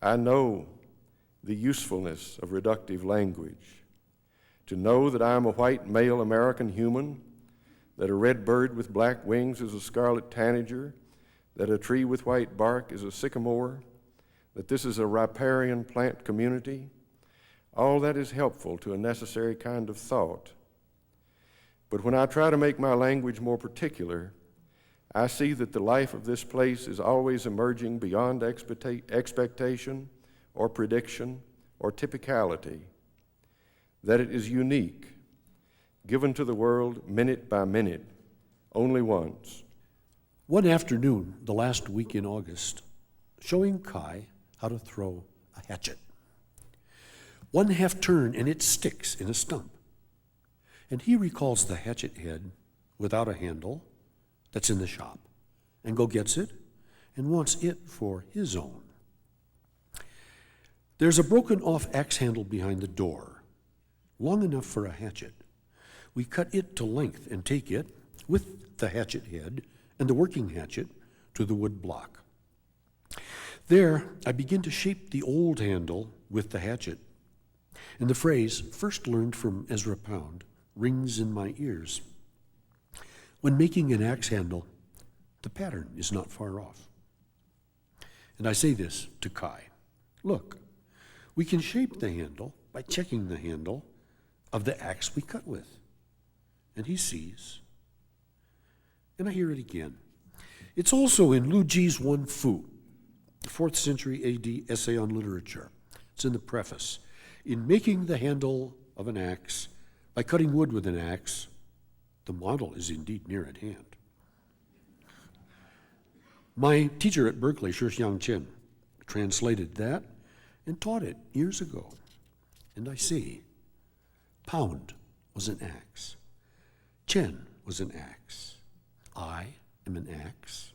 I know the usefulness of reductive language. To know that I am a white male American human, that a red bird with black wings is a scarlet tanager, that a tree with white bark is a sycamore, that this is a riparian plant community, all that is helpful to a necessary kind of thought. But when I try to make my language more particular, I see that the life of this place is always emerging beyond expectation or prediction or typicality, that it is unique, given to the world minute by minute, only once. One afternoon, the last week in August, showing Kai how to throw a hatchet. One half turn and it sticks in a stump. And he recalls the hatchet head without a handle that's in the shop, and go gets it and wants it for his own. There's a broken off axe handle behind the door, long enough for a hatchet. We cut it to length and take it, with the hatchet head and the working hatchet, to the wood block. There, I begin to shape the old handle with the hatchet, and the phrase, first learned from Ezra Pound, rings in my ears. When making an axe handle, the pattern is not far off. And I say this to Kai. Look, we can shape the handle by checking the handle of the axe we cut with. And he sees. And I hear it again. It's also in Lu Ji's One Fu, the 4th century AD essay on literature. It's in the preface. In making the handle of an axe by cutting wood with an axe, the model is indeed near at hand. My teacher at Berkeley, Shi Chen, translated that and taught it years ago. And I see, Pound was an axe. Chen was an axe. I am an axe.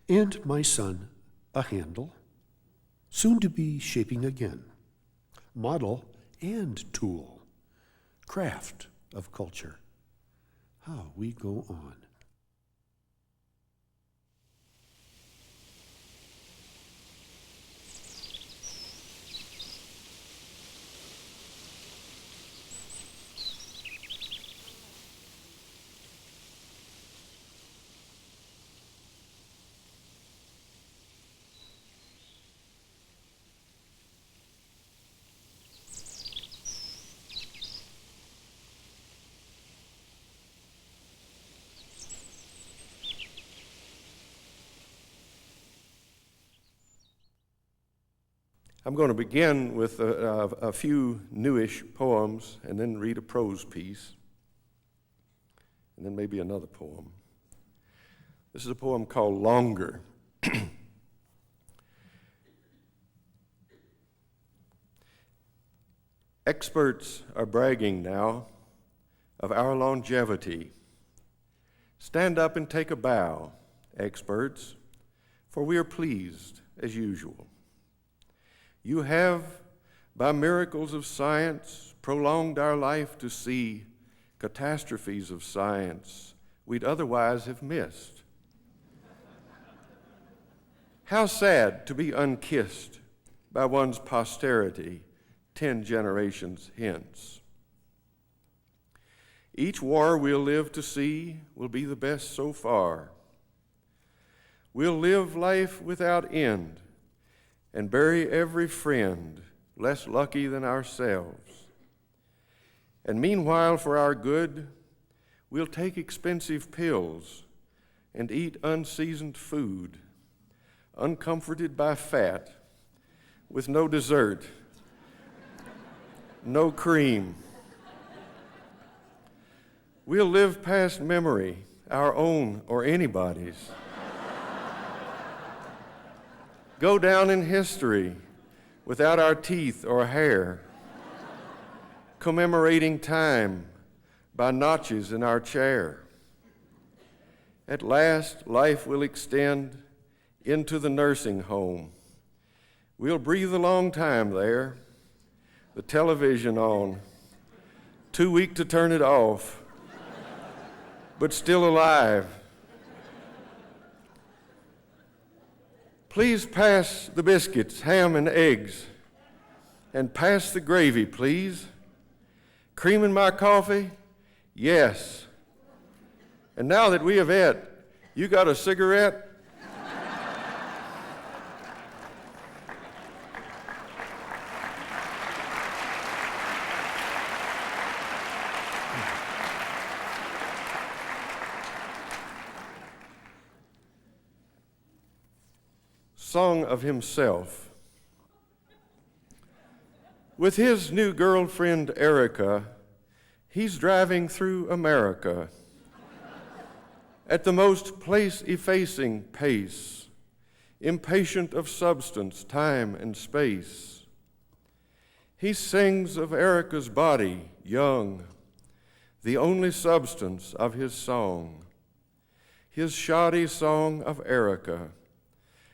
And my son, a handle, soon to be shaping again. Model and tool. Craft of culture. How we go on. I'm going to begin with a few newish poems and then read a prose piece, and then maybe another poem. This is a poem called Longer. Experts are bragging now of our longevity. Stand up and take a bow, experts, for we are pleased as usual. You have, by miracles of science, prolonged our life to see catastrophes of science we'd otherwise have missed. How sad to be unkissed by one's posterity 10 generations hence. Each war we'll live to see will be the best so far. We'll live life without end and bury every friend less lucky than ourselves. And meanwhile, for our good, we'll take expensive pills and eat unseasoned food, uncomforted by fat, with no dessert, no cream. We'll live past memory, our own or anybody's. Go down in history without our teeth or hair, commemorating time by notches in our chair. At last, life will extend into the nursing home. We'll breathe a long time there, the television on, too weak to turn it off, but still alive. Please pass the biscuits, ham, and eggs. And pass the gravy, please. Cream in my coffee? Yes. And now that we have ate, you got a cigarette? Song of himself. With his new girlfriend, Erica, he's driving through America at the most place-effacing pace, impatient of substance, time, and space. He sings of Erica's body, young, the only substance of his song, his shoddy song of Erica,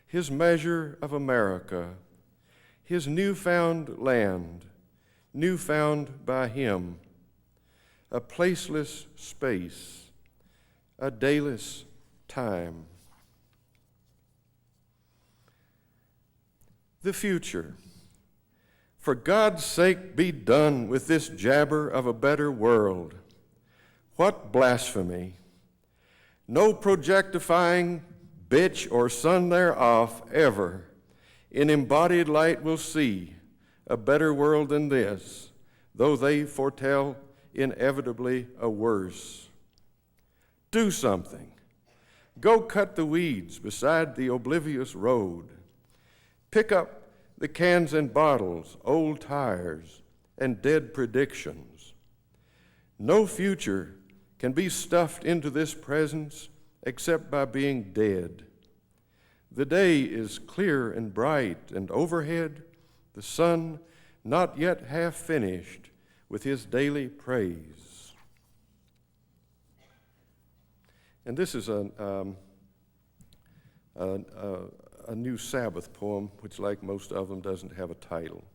his measure of America, his newfound land, newfound by him, a placeless space, a dayless time. The future. For God's sake, be done with this jabber of a better world. What blasphemy! No projectifying bitch or son thereof ever in embodied light will see a better world than this, though they foretell inevitably a worse. Do something. Go cut the weeds beside the oblivious road. Pick up the cans and bottles, old tires, and dead predictions. No future can be stuffed into this presence except by being dead. The day is clear and bright, and overhead the sun not yet half finished with his daily praise. And this is a new Sabbath poem, which, like most of them, doesn't have a title.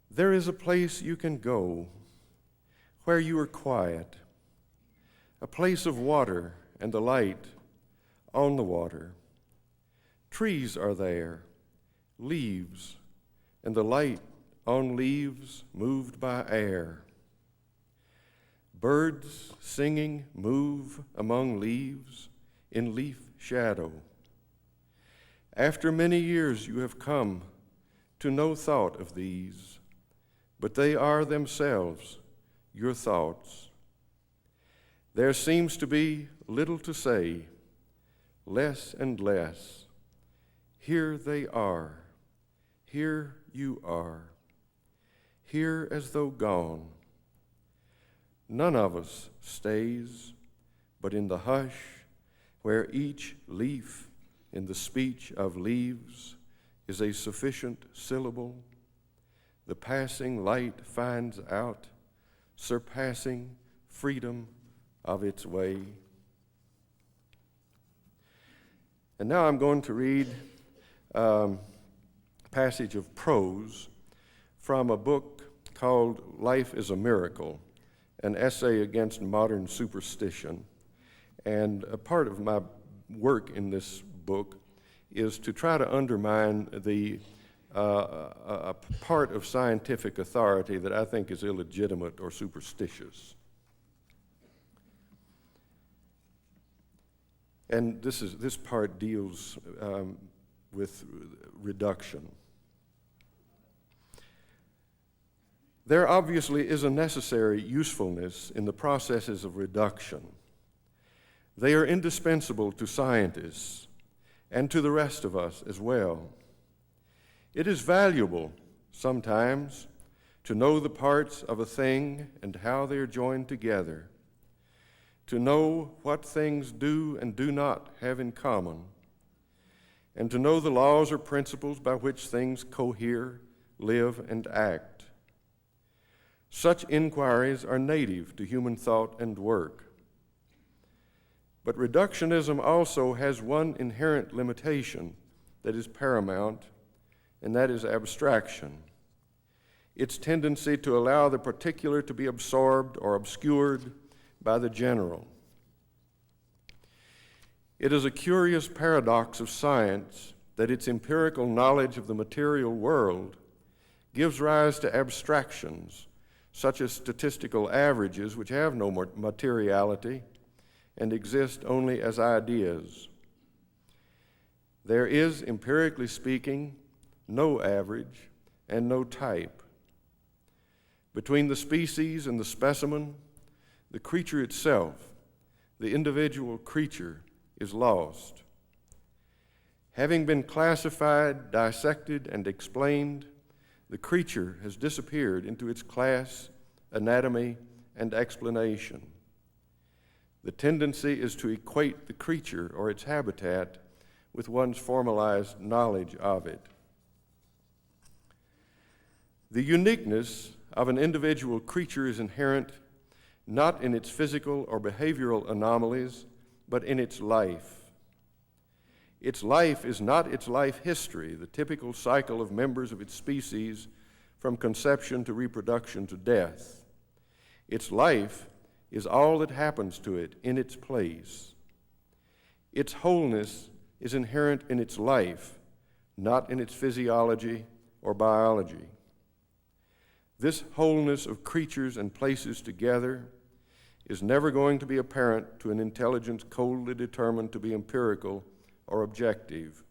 There is a place you can go where you are quiet, a place of water and the light on the water. Trees are there, leaves, and the light on leaves moved by air. Birds singing move among leaves in leaf shadow. After many years you have come to no thought of these, but they are themselves your thoughts. There seems to be little to say, less and less. Here they are, here you are, here as though gone. None of us stays, but in the hush where each leaf in the speech of leaves is a sufficient syllable, the passing light finds out, surpassing freedom of its way. And now I'm going to read a passage of prose from a book called Life is a Miracle, an essay against modern superstition. And a part of my work in this book is to try to undermine the a part of scientific authority that I think is illegitimate or superstitious. And this part deals with reduction. There obviously is a necessary usefulness in the processes of reduction. They are indispensable to scientists and to the rest of us as well. It is valuable sometimes to know the parts of a thing and how they are joined together, to know what things do and do not have in common, and to know the laws or principles by which things cohere, live, and act. Such inquiries are native to human thought and work. But reductionism also has one inherent limitation that is paramount, and that is abstraction. Its tendency to allow the particular to be absorbed or obscured by the general. It is a curious paradox of science that its empirical knowledge of the material world gives rise to abstractions, such as statistical averages, which have no materiality and exist only as ideas. There is, empirically speaking, no average and no type. Between the species and the specimen, the creature itself, the individual creature, is lost. Having been classified, dissected, and explained, the creature has disappeared into its class, anatomy, and explanation. The tendency is to equate the creature or its habitat with one's formalized knowledge of it. The uniqueness of an individual creature is inherent not in its physical or behavioral anomalies, but in its life. Its life is not its life history, the typical cycle of members of its species from conception to reproduction to death. Its life is all that happens to it in its place. Its wholeness is inherent in its life, not in its physiology or biology. This wholeness of creatures and places together is never going to be apparent to an intelligence coldly determined to be empirical or objective.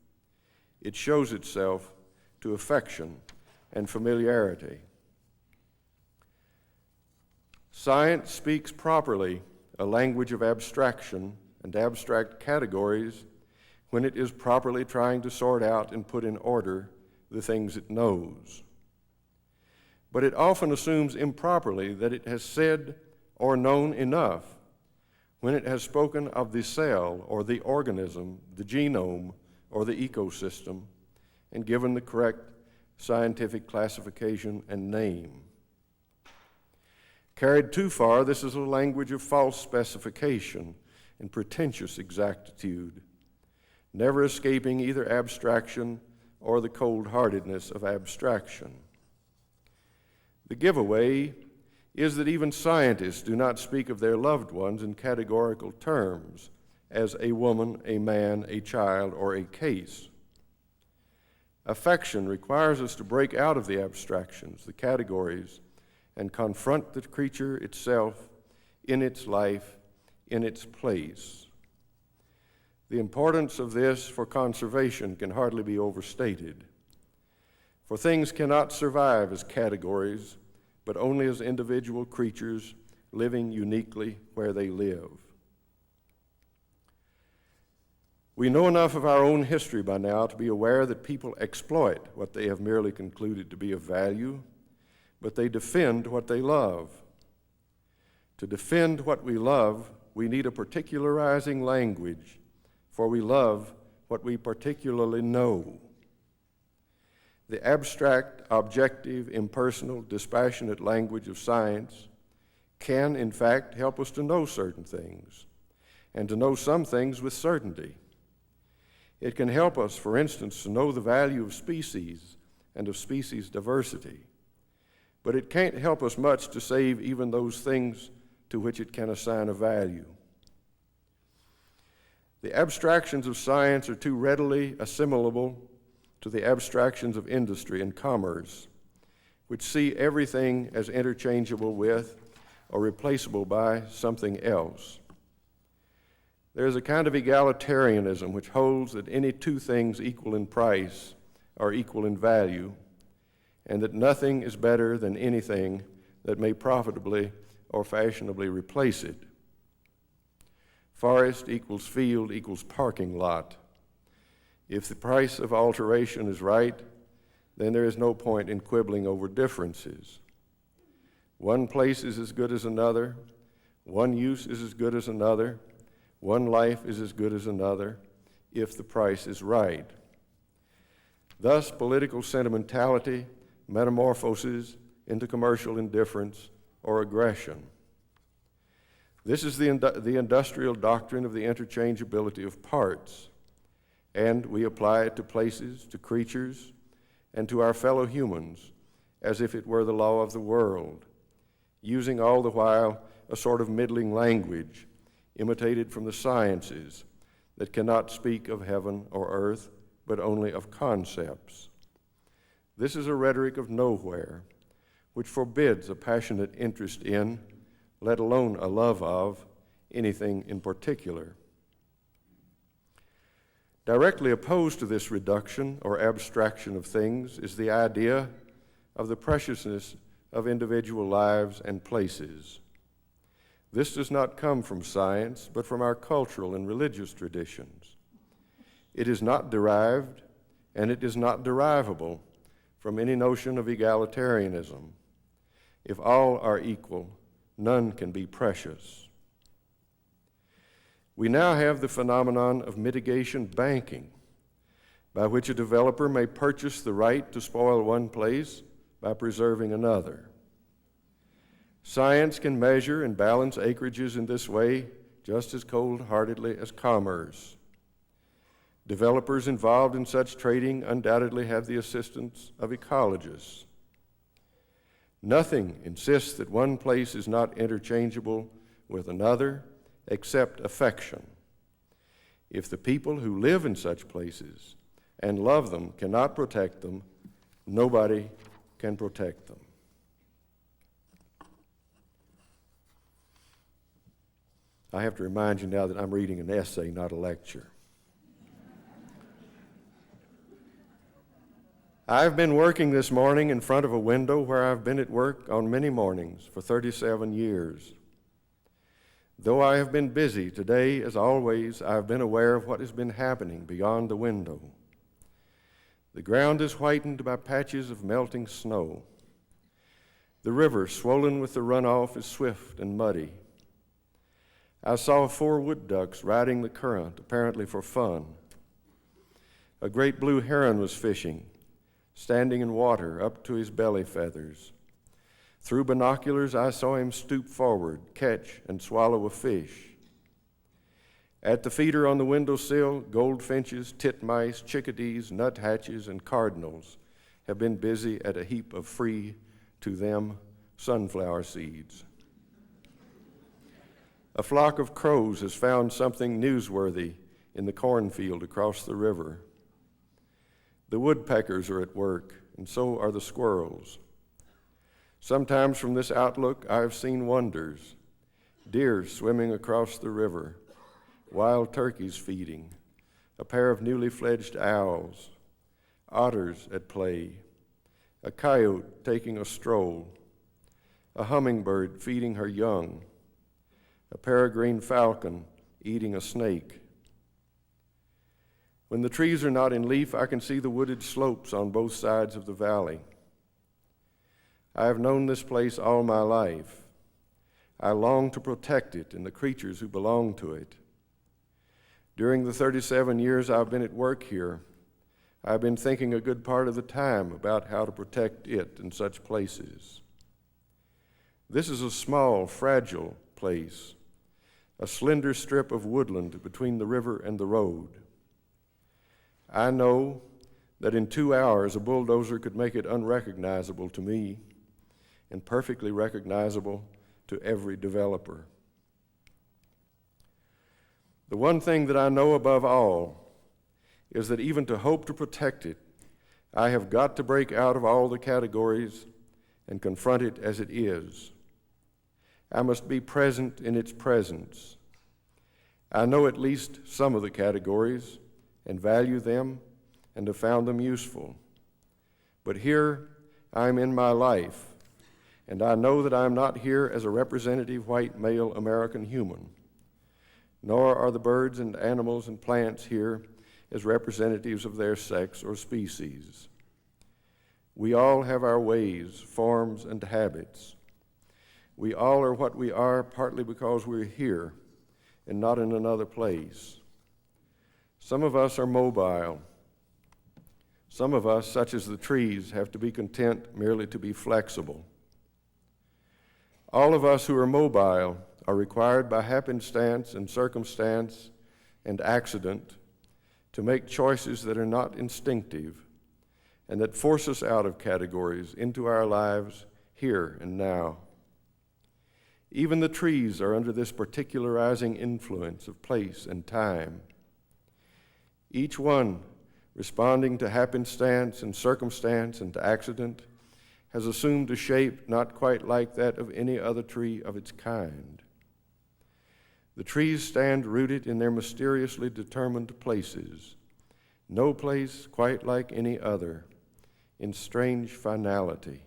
It shows itself to affection and familiarity. Science speaks properly a language of abstraction and abstract categories when it is properly trying to sort out and put in order the things it knows. But it often assumes improperly that it has said or known enough when it has spoken of the cell or the organism, the genome or the ecosystem, and given the correct scientific classification and name. Carried too far, this is a language of false specification and pretentious exactitude, never escaping either abstraction or the cold-heartedness of abstraction. The giveaway is that even scientists do not speak of their loved ones in categorical terms, as a woman, a man, a child, or a case. Affection requires us to break out of the abstractions, the categories, and confront the creature itself in its life, in its place. The importance of this for conservation can hardly be overstated. For things cannot survive as categories, but only as individual creatures living uniquely where they live. We know enough of our own history by now to be aware that people exploit what they have merely concluded to be of value, but they defend what they love. To defend what we love, we need a particularizing language, for we love what we particularly know. The abstract, objective, impersonal, dispassionate language of science can, in fact, help us to know certain things, and to know some things with certainty. It can help us, for instance, to know the value of species and of species diversity, but it can't help us much to save even those things to which it can assign a value. The abstractions of science are too readily assimilable to the abstractions of industry and commerce, which see everything as interchangeable with or replaceable by something else. There is a kind of egalitarianism which holds that any two things equal in price are equal in value, and that nothing is better than anything that may profitably or fashionably replace it. Forest equals field equals parking lot. If the price of alteration is right, then there is no point in quibbling over differences. One place is as good as another, one use is as good as another, one life is as good as another, if the price is right. Thus, political sentimentality metamorphoses into commercial indifference or aggression. This is the industrial doctrine of the interchangeability of parts, and we apply it to places, to creatures, and to our fellow humans as if it were the law of the world, using all the while a sort of middling language imitated from the sciences that cannot speak of heaven or earth, but only of concepts. This is a rhetoric of nowhere, which forbids a passionate interest in, let alone a love of, anything in particular. Directly opposed to this reduction or abstraction of things is the idea of the preciousness of individual lives and places. This does not come from science, but from our cultural and religious traditions. It is not derived, and it is not derivable from any notion of egalitarianism. If all are equal, none can be precious. We now have the phenomenon of mitigation banking, by which a developer may purchase the right to spoil one place by preserving another. Science can measure and balance acreages in this way just as cold-heartedly as commerce. Developers involved in such trading undoubtedly have the assistance of ecologists. Nothing insists that one place is not interchangeable with another except affection. If the people who live in such places and love them cannot protect them, nobody can protect them. I have to remind you now that I'm reading an essay, not a lecture. I've been working this morning in front of a window where I've been at work on many mornings for 37 years. Though I have been busy, today, as always, I've been aware of what has been happening beyond the window. The ground is whitened by patches of melting snow. The river, swollen with the runoff, is swift and muddy. I saw 4 wood ducks riding the current, apparently for fun. A great blue heron was fishing, standing in water up to his belly feathers. Through binoculars, I saw him stoop forward, catch, and swallow a fish. At the feeder on the windowsill, goldfinches, titmice, chickadees, nuthatches, and cardinals have been busy at a heap of free, to them, sunflower seeds. A flock of crows has found something newsworthy in the cornfield across the river. The woodpeckers are at work, and so are the squirrels. Sometimes from this outlook, I have seen wonders: deer swimming across the river, wild turkeys feeding, a pair of newly fledged owls, otters at play, a coyote taking a stroll, a hummingbird feeding her young, a peregrine falcon eating a snake. When the trees are not in leaf, I can see the wooded slopes on both sides of the valley. I have known this place all my life. I long to protect it and the creatures who belong to it. During the 37 years I've been at work here, I've been thinking a good part of the time about how to protect it and such places. This is a small, fragile place, a slender strip of woodland between the river and the road. I know that in 2 hours a bulldozer could make it unrecognizable to me and perfectly recognizable to every developer. The one thing that I know above all is that even to hope to protect it, I have got to break out of all the categories and confront it as it is. I must be present in its presence. I know at least some of the categories and value them and have found them useful. But here I'm in my life, and I know that I'm not here as a representative white male American human, nor are the birds and animals and plants here as representatives of their sex or species. We all have our ways, forms, and habits. We all are what we are partly because we're here and not in another place. Some of us are mobile. Some of us, such as the trees, have to be content merely to be flexible. All of us who are mobile are required by happenstance and circumstance and accident to make choices that are not instinctive and that force us out of categories into our lives here and now. Even the trees are under this particularizing influence of place and time. each one responding to happenstance and circumstance and to accident, has assumed a shape not quite like that of any other tree of its kind. The trees stand rooted in their mysteriously determined places, no place quite like any other, in strange finality.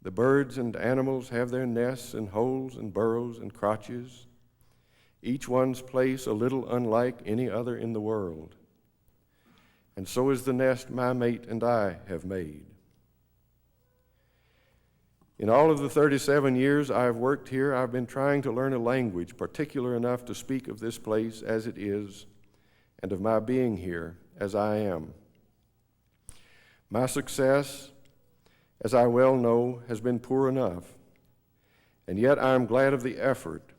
The birds and animals have their nests and holes and burrows and crotches, each one's place a little unlike any other in the world. And so is the nest my mate and I have made. In all of the 37 years I have worked here, I've been trying to learn a language particular enough to speak of this place as it is, and of my being here as I am. My success, as I well know, has been poor enough, and yet I am glad of the effort,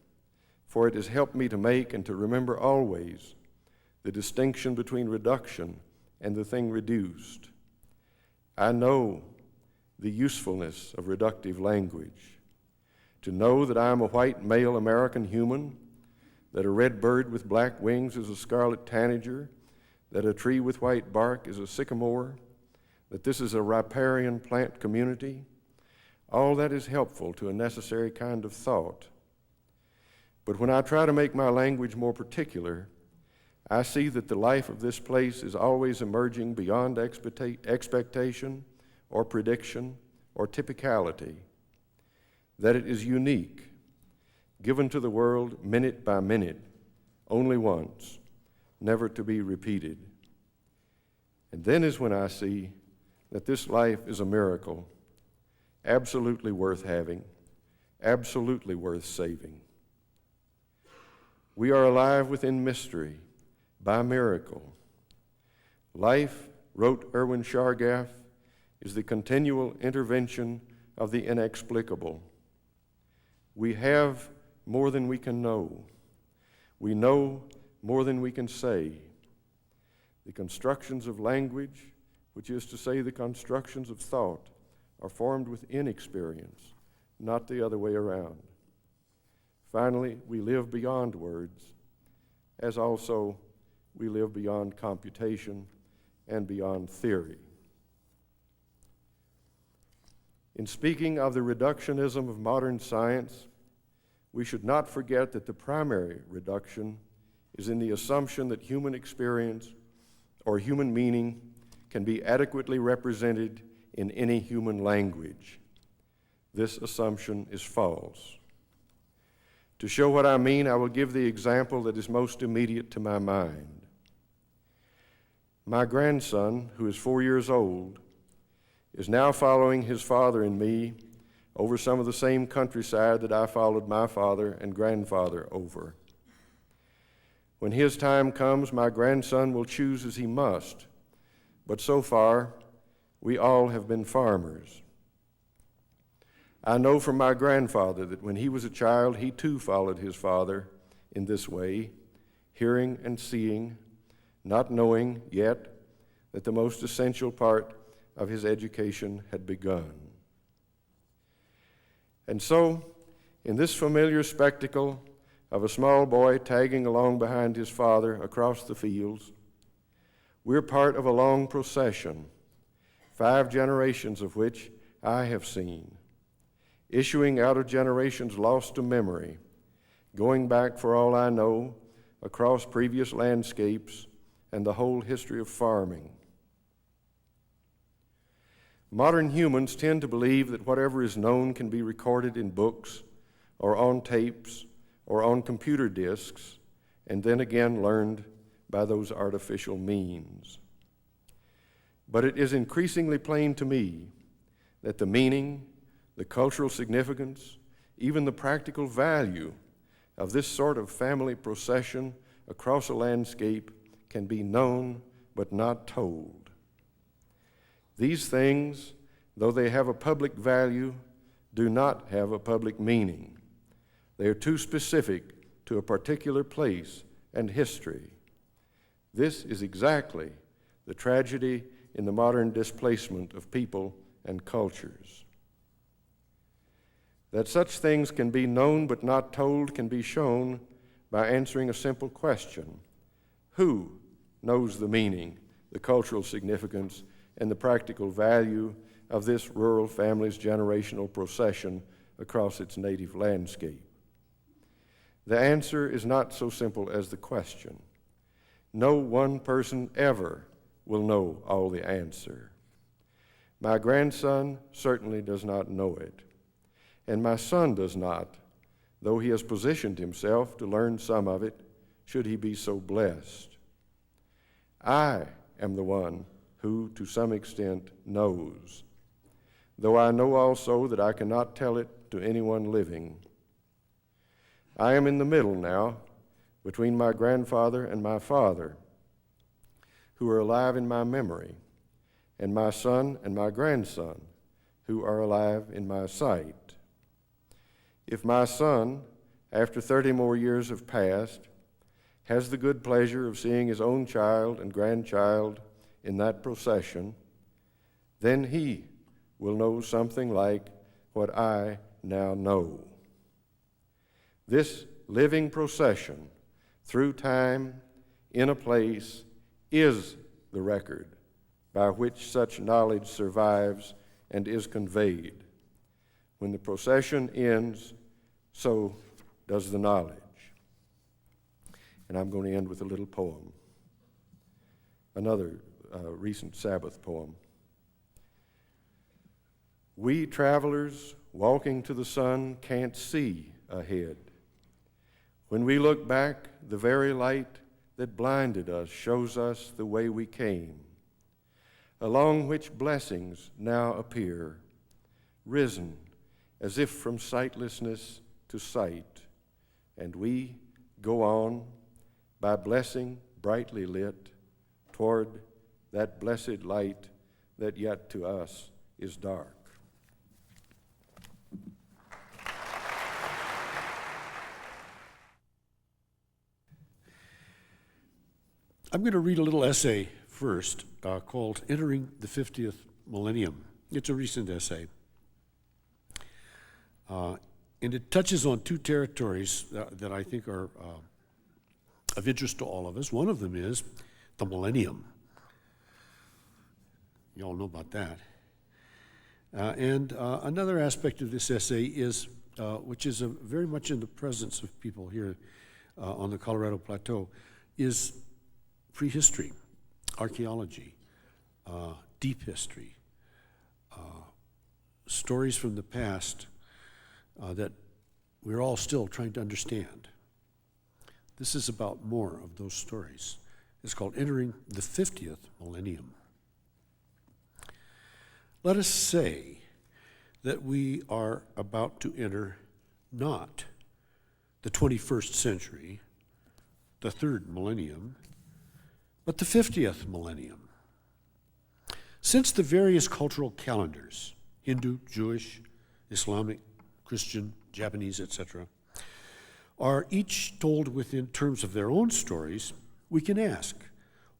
for it has helped me to make and to remember always the distinction between reduction and the thing reduced. I know the usefulness of reductive language, to know that I am a white male American human, that a red bird with black wings is a scarlet tanager, that a tree with white bark is a sycamore, that this is a riparian plant community. All that is helpful to a necessary kind of thought. But when I try to make my language more particular, I see that the life of this place is always emerging beyond expectation or prediction or typicality, that it is unique, given to the world minute by minute, only once, never to be repeated. And then is when I see that this life is a miracle, absolutely worth having, absolutely worth saving. We are alive within mystery, by miracle. Life, wrote Erwin Chargaff, is the continual intervention of the inexplicable. We have more than we can know. We know more than we can say. The constructions of language, which is to say the constructions of thought, are formed with inexperience, not the other way around. Finally, we live beyond words, as also we live beyond computation and beyond theory. In speaking of the reductionism of modern science, we should not forget that the primary reduction is in the assumption that human experience or human meaning can be adequately represented in any human language. This assumption is false. To show what I mean, I will give the example that is most immediate to my mind. My grandson, who is 4 years old, is now following his father and me over some of the same countryside that I followed my father and grandfather over. When his time comes, my grandson will choose as he must, but so far, we all have been farmers. I know from my grandfather that when he was a child, he too followed his father in this way, hearing and seeing, not knowing yet that the most essential part of his education had begun. And so, in this familiar spectacle of a small boy tagging along behind his father across the fields, we're part of a long procession, 5 generations of which I have seen, issuing out of generations lost to memory, going back, for all I know, across previous landscapes and the whole history of farming. Modern humans tend to believe that whatever is known can be recorded in books or on tapes or on computer disks, and then again learned by those artificial means. But it is increasingly plain to me that the meaning, the cultural significance, even the practical value of this sort of family procession across a landscape can be known but not told. These things, though they have a public value, do not have a public meaning. They are too specific to a particular place and history. This is exactly the tragedy in the modern displacement of people and cultures. That such things can be known but not told can be shown by answering a simple question: who knows the meaning, the cultural significance, and the practical value of this rural family's generational procession across its native landscape? The answer is not so simple as the question. No one person ever will know all the answer. My grandson certainly does not know it, and my son does not, though he has positioned himself to learn some of it, should he be so blessed. I am the one who, to some extent, knows, though I know also that I cannot tell it to anyone living. I am in the middle now, between my grandfather and my father, who are alive in my memory, and my son and my grandson, who are alive in my sight. If my son, after 30 more years have passed, has the good pleasure of seeing his own child and grandchild in that procession, then he will know something like what I now know. This living procession through time in a place is the record by which such knowledge survives and is conveyed. When the procession ends, so does the knowledge. And I'm going to end with a little poem, another recent Sabbath poem. We travelers walking to the sun can't see ahead. When we look back, the very light that blinded us shows us the way we came, along which blessings now appear, risen as if from sightlessness to sight, and we go on by blessing brightly lit toward that blessed light that yet to us is dark. I'm going to read a little essay first called Entering the 50th Millennium. It's a recent essay. And it touches on two territories that I think are of interest to all of us. One of them is the millennium. You all know about that. And another aspect of this essay is, which is very much in the presence of people here on the Colorado Plateau, is prehistory, archaeology, deep history, stories from the past that we're all still trying to understand. This is about more of those stories. It's called Entering the 50th Millennium. Let us say that we are about to enter not the 21st century, the third millennium, but the 50th millennium. Since the various cultural calendars, Hindu, Jewish, Islamic, Christian, Japanese, etc., are each told within terms of their own stories, we can ask,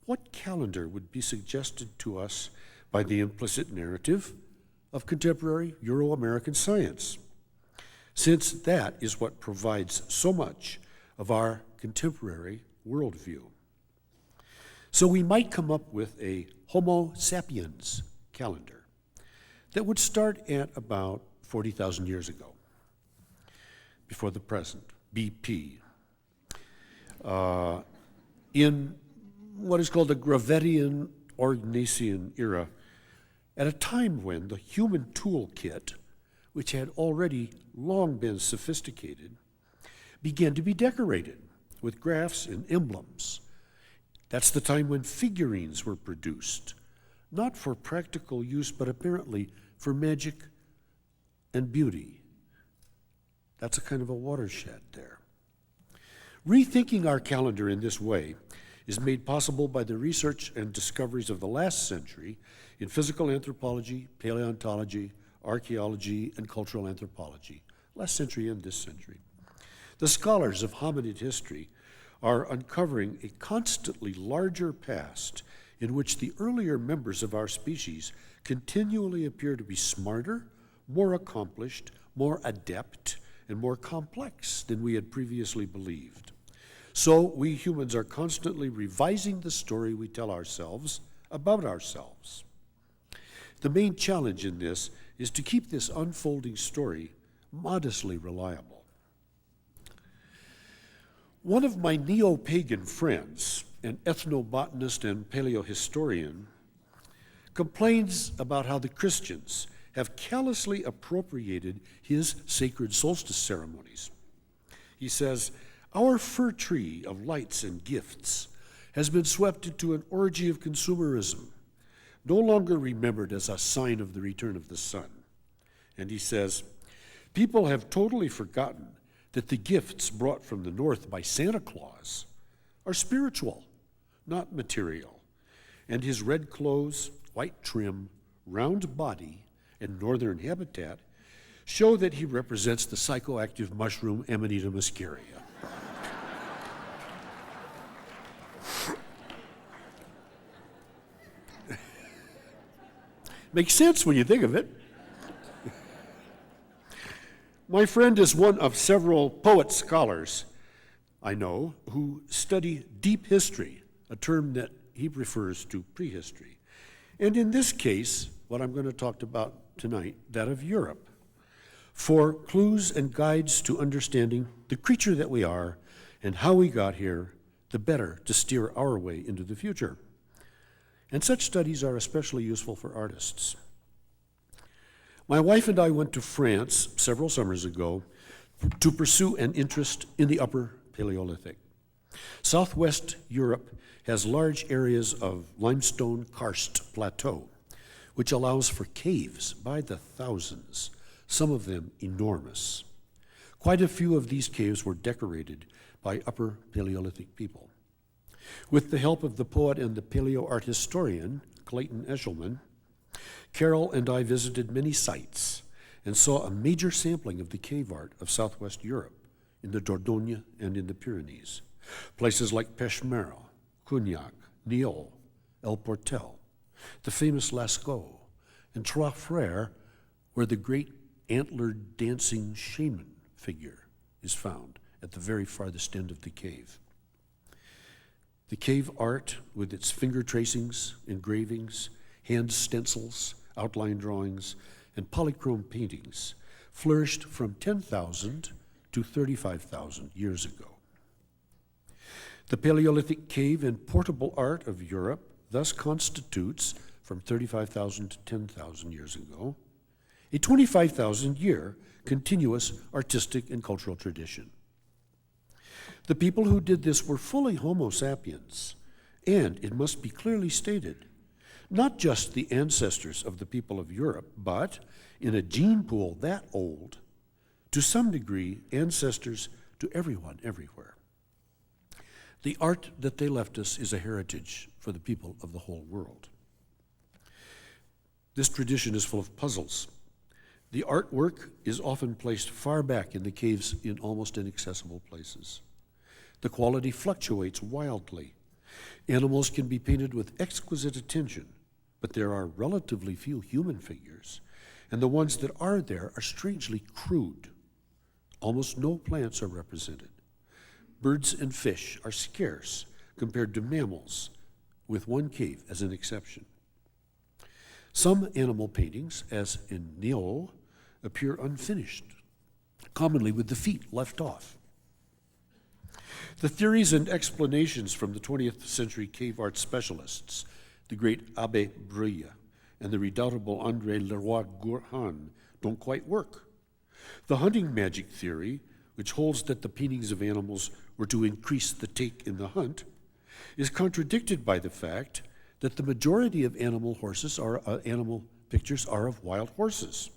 what calendar would be suggested to us by the implicit narrative of contemporary Euro-American science? Since that is what provides so much of our contemporary worldview. So we might come up with a Homo sapiens calendar that would start at about 40,000 years ago, before the present, BP, in what is called the Gravettian Orgnesian era, at a time when the human toolkit, which had already long been sophisticated, began to be decorated with graphs and emblems. That's the time when figurines were produced, not for practical use, but apparently for magic and beauty. That's a kind of a watershed there. Rethinking our calendar in this way is made possible by the research and discoveries of the last century in physical anthropology, paleontology, archaeology, and cultural anthropology. Last century and this century. The scholars of hominid history are uncovering a constantly larger past in which the earlier members of our species continually appear to be smarter, more accomplished, more adept, and more complex than we had previously believed. So we humans are constantly revising the story we tell ourselves about ourselves. The main challenge in this is to keep this unfolding story modestly reliable. One of my neo-pagan friends, an ethnobotanist and paleohistorian, complains about how the Christians have callously appropriated his sacred solstice ceremonies. He says, "Our fir tree of lights and gifts has been swept into an orgy of consumerism, no longer remembered as a sign of the return of the sun." And he says, "People have totally forgotten that the gifts brought from the north by Santa Claus are spiritual, not material. And his red clothes, white trim, round body, and northern habitat show that he represents the psychoactive mushroom Amanita muscaria." Makes sense when you think of it. My friend is one of several poet scholars I know who study deep history, a term that he prefers to prehistory. And in this case, what I'm going to talk about tonight, that of Europe, for clues and guides to understanding the creature that we are and how we got here, the better to steer our way into the future. And such studies are especially useful for artists. My wife and I went to France several summers ago to pursue an interest in the Upper Paleolithic. Southwest Europe has large areas of limestone karst plateau, which allows for caves by the thousands, some of them enormous. Quite a few of these caves were decorated by Upper Paleolithic people. With the help of the poet and the paleo art historian, Clayton Eshelman, Carol and I visited many sites and saw a major sampling of the cave art of Southwest Europe in the Dordogne and in the Pyrenees. Places like Peshmerga, Cognac, Niort, El Portel, the famous Lascaux, and Trois Frères, where the great antlered dancing shaman figure is found at the very farthest end of the cave. The cave art, with its finger tracings, engravings, hand stencils, outline drawings, and polychrome paintings, flourished from 10,000 to 35,000 years ago. The Paleolithic cave and portable art of Europe thus constitutes, from 35,000 to 10,000 years ago, a 25,000-year continuous artistic and cultural tradition. The people who did this were fully Homo sapiens, and, it must be clearly stated, not just the ancestors of the people of Europe, but, in a gene pool that old, to some degree, ancestors to everyone everywhere. The art that they left us is a heritage for the people of the whole world. This tradition is full of puzzles. The artwork is often placed far back in the caves in almost inaccessible places. The quality fluctuates wildly. Animals can be painted with exquisite attention, but there are relatively few human figures, and the ones that are there are strangely crude. Almost no plants are represented. Birds and fish are scarce compared to mammals, with one cave as an exception. Some animal paintings, as in Niort, appear unfinished, commonly with the feet left off. The theories and explanations from the 20th century cave art specialists, the great Abbé Breuil and the redoubtable André Leroy-Gourhan, don't quite work. The hunting magic theory, which holds that the paintings of animals were to increase the take in the hunt, is contradicted by the fact that the majority of animal pictures are of wild horses,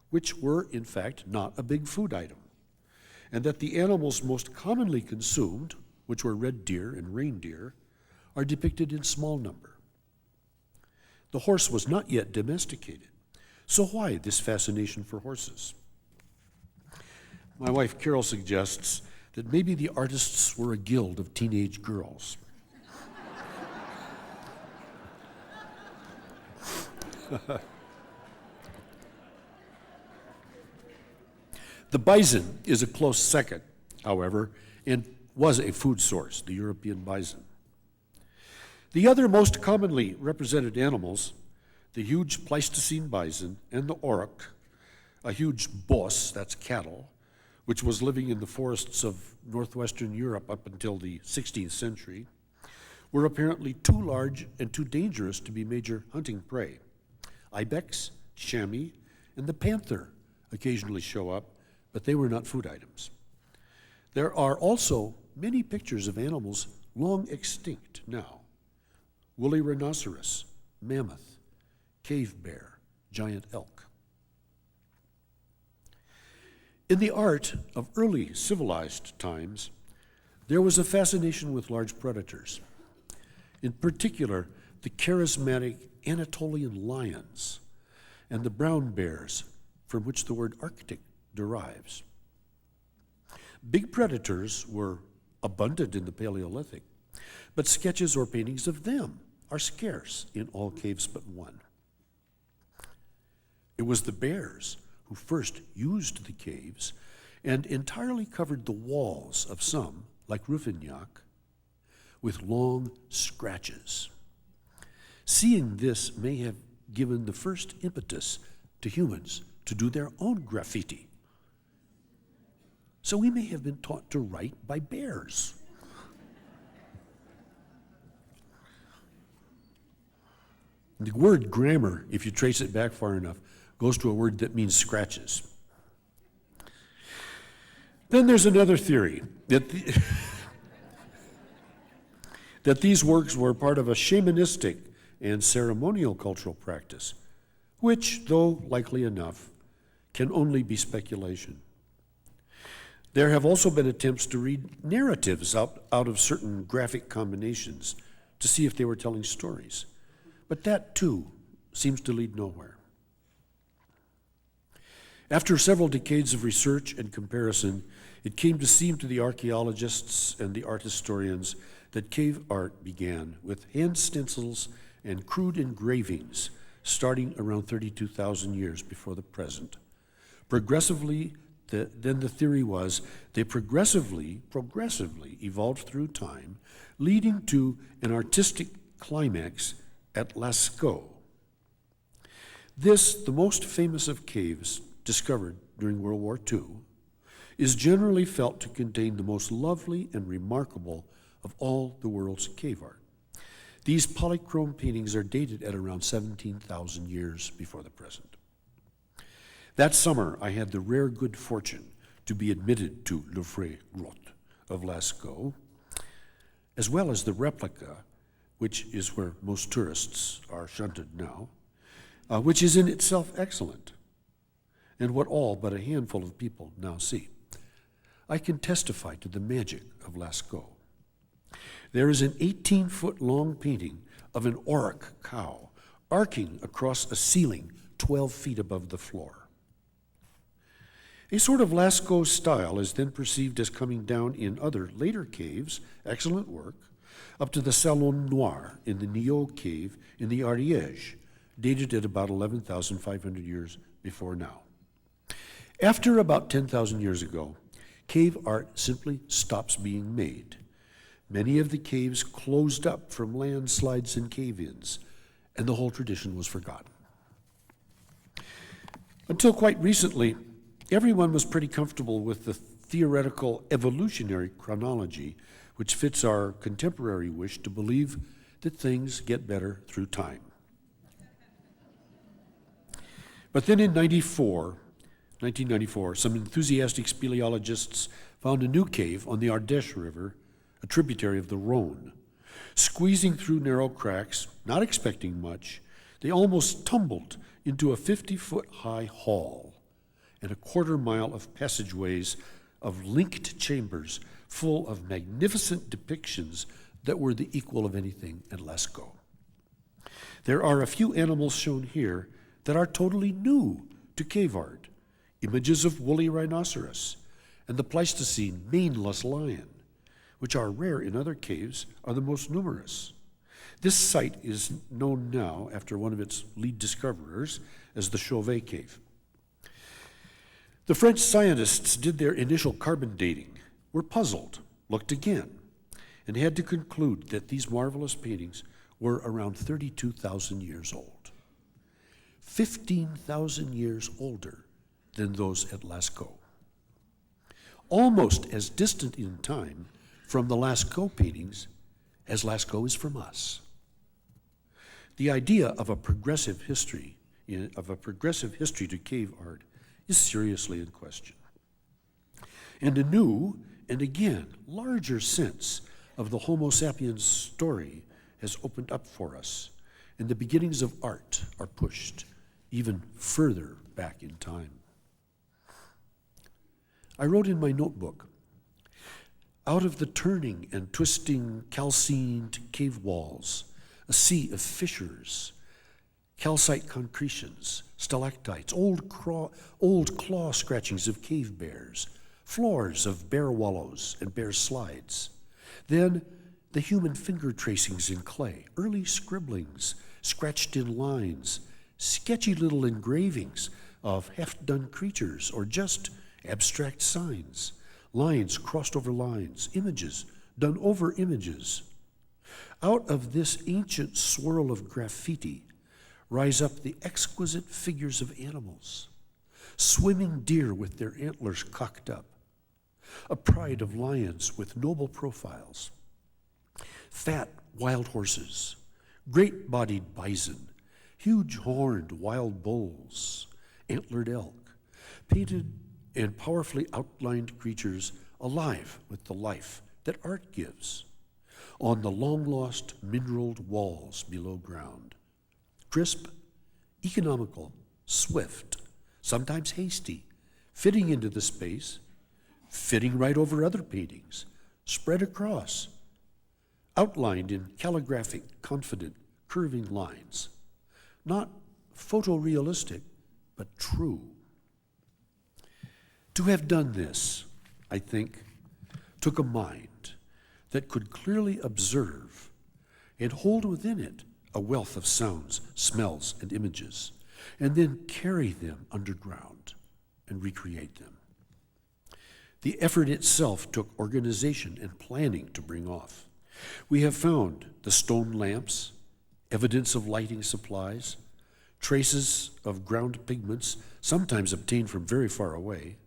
which were, in fact, not a big food item, and that the animals most commonly consumed, which were red deer and reindeer, are depicted in small number. The horse was not yet domesticated, so why this fascination for horses? My wife Carol suggests that maybe the artists were a guild of teenage girls. The bison is a close second, however, and was a food source, the European bison. The other most commonly represented animals, the huge Pleistocene bison and the auroch, a huge bos, that's cattle, which was living in the forests of northwestern Europe up until the 16th century, were apparently too large and too dangerous to be major hunting prey. Ibex, chamois, and the panther occasionally show up, but they were not food items. There are also many pictures of animals long extinct now: woolly rhinoceros, mammoth, cave bear, giant elk. In the art of early civilized times, there was a fascination with large predators, in particular the charismatic Anatolian lions and the brown bears, from which the word Arctic derives. Big predators were abundant in the Paleolithic, but sketches or paintings of them are scarce in all caves but one. It was the bears who first used the caves and entirely covered the walls of some, like Ruffignac, with long scratches. Seeing this may have given the first impetus to humans to do their own graffiti. So we may have been taught to write by bears. The word grammar, if you trace it back far enough, goes to a word that means scratches. Then there's another theory that that these works were part of a shamanistic and ceremonial cultural practice, which, though likely enough, can only be speculation. There have also been attempts to read narratives out of certain graphic combinations to see if they were telling stories, but that too seems to lead nowhere. After several decades of research and comparison, it came to seem to the archaeologists and the art historians that cave art began with hand stencils and crude engravings starting around 32,000 years before the present. Progressively, then the theory was they progressively evolved through time, leading to an artistic climax at Lascaux. This, the most famous of caves discovered during World War II, is generally felt to contain the most lovely and remarkable of all the world's cave art. These polychrome paintings are dated at around 17,000 years before the present. That summer, I had the rare good fortune to be admitted to Le Fray Grotte of Lascaux, as well as the replica, which is where most tourists are shunted now, which is in itself excellent, and what all but a handful of people now see. I can testify to the magic of Lascaux. There is an 18-foot-long painting of an auroch cow arcing across a ceiling 12 feet above the floor. A sort of Lascaux style is then perceived as coming down in other later caves, excellent work, up to the Salon Noir in the Niaux cave in the Ariège, dated at about 11,500 years before now. After about 10,000 years ago, cave art simply stops being made. Many of the caves closed up from landslides and cave-ins, and the whole tradition was forgotten. Until quite recently, everyone was pretty comfortable with the theoretical evolutionary chronology, which fits our contemporary wish to believe that things get better through time. But then in 1994, some enthusiastic speleologists found a new cave on the Ardèche River, a tributary of the Rhône. Squeezing through narrow cracks, not expecting much, they almost tumbled into a 50-foot-high hall and a quarter-mile of passageways of linked chambers full of magnificent depictions that were the equal of anything at Lascaux. There are a few animals shown here that are totally new to cave art: images of woolly rhinoceros and the Pleistocene maneless lion, which are rare in other caves, are the most numerous. This site is known now after one of its lead discoverers as the Chauvet Cave. The French scientists did their initial carbon dating, were puzzled, looked again, and had to conclude that these marvelous paintings were around 32,000 years old, 15,000 years older than those at Lascaux. Almost as distant in time from the Lascaux paintings as Lascaux is from us. The idea of a progressive history to cave art is seriously in question. And a new and again larger sense of the Homo sapiens story has opened up for us, and the beginnings of art are pushed even further back in time. I wrote in my notebook, out of the turning and twisting calcined cave walls, a sea of fissures, calcite concretions, stalactites, old claw scratchings of cave bears, floors of bear wallows and bear slides. Then the human finger tracings in clay, early scribblings, scratched in lines, sketchy little engravings of half-done creatures or just abstract signs, lines crossed over lines, images done over images. Out of this ancient swirl of graffiti rise up the exquisite figures of animals, swimming deer with their antlers cocked up, a pride of lions with noble profiles, fat wild horses, great-bodied bison, huge horned wild bulls, antlered elk, painted and powerfully outlined creatures alive with the life that art gives on the long-lost mineraled walls below ground. Crisp, economical, swift, sometimes hasty, fitting into the space, fitting right over other paintings, spread across, outlined in calligraphic, confident, curving lines. Not photorealistic, but true. To have done this, I think, took a mind that could clearly observe and hold within it a wealth of sounds, smells, and images, and then carry them underground and recreate them. The effort itself took organization and planning to bring off. We have found the stone lamps, evidence of lighting supplies, traces of ground pigments, sometimes obtained from very far away.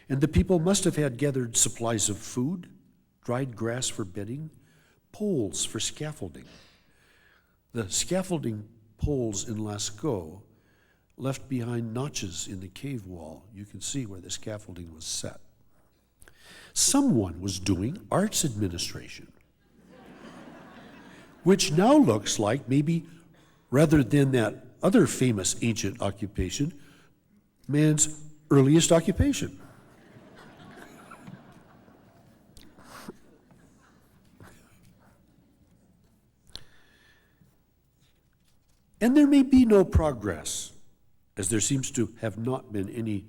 And the people must have had gathered supplies of food, dried grass for bedding, poles for scaffolding. The scaffolding poles in Lascaux left behind notches in the cave wall. You can see where the scaffolding was set. Someone was doing arts administration, which now looks like maybe, rather than that other famous ancient occupation, man's earliest occupation. And there may be no progress, as there seems to have not been any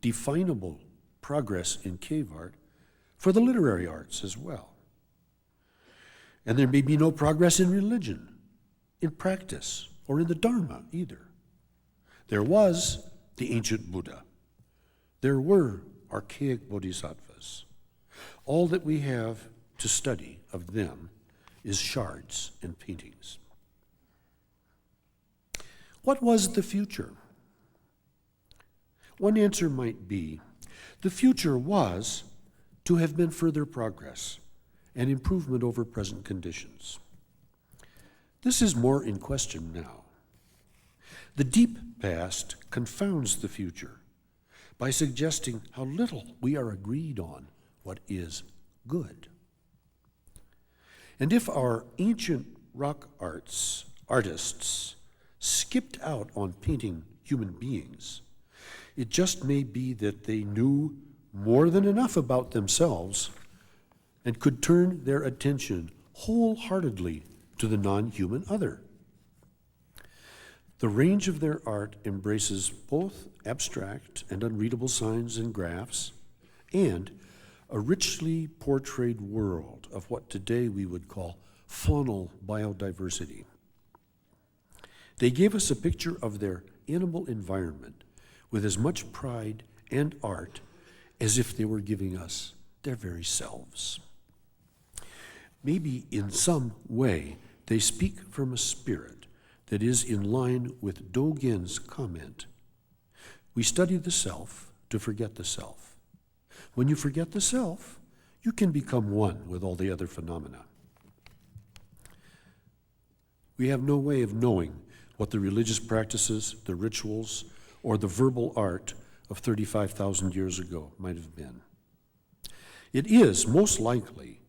definable progress in cave art for the literary arts as well. And there may be no progress in religion, in practice, or in the Dharma either. There was the ancient Buddha. There were archaic bodhisattvas. All that we have to study of them is shards and paintings. What was the future? One answer might be, the future was to have been further progress and improvement over present conditions. This is more in question now. The deep past confounds the future by suggesting how little we are agreed on what is good. And if our ancient rock artists skipped out on painting human beings, it just may be that they knew more than enough about themselves and could turn their attention wholeheartedly to the non-human other. The range of their art embraces both abstract and unreadable signs and graphs, and a richly portrayed world of what today we would call faunal biodiversity. They gave us a picture of their animal environment with as much pride and art as if they were giving us their very selves. Maybe in some way they speak from a spirit that is in line with Dogen's comment. We study the self to forget the self. When you forget the self, you can become one with all the other phenomena. We have no way of knowing what the religious practices, the rituals, or the verbal art of 35,000 years ago might have been. It is most likely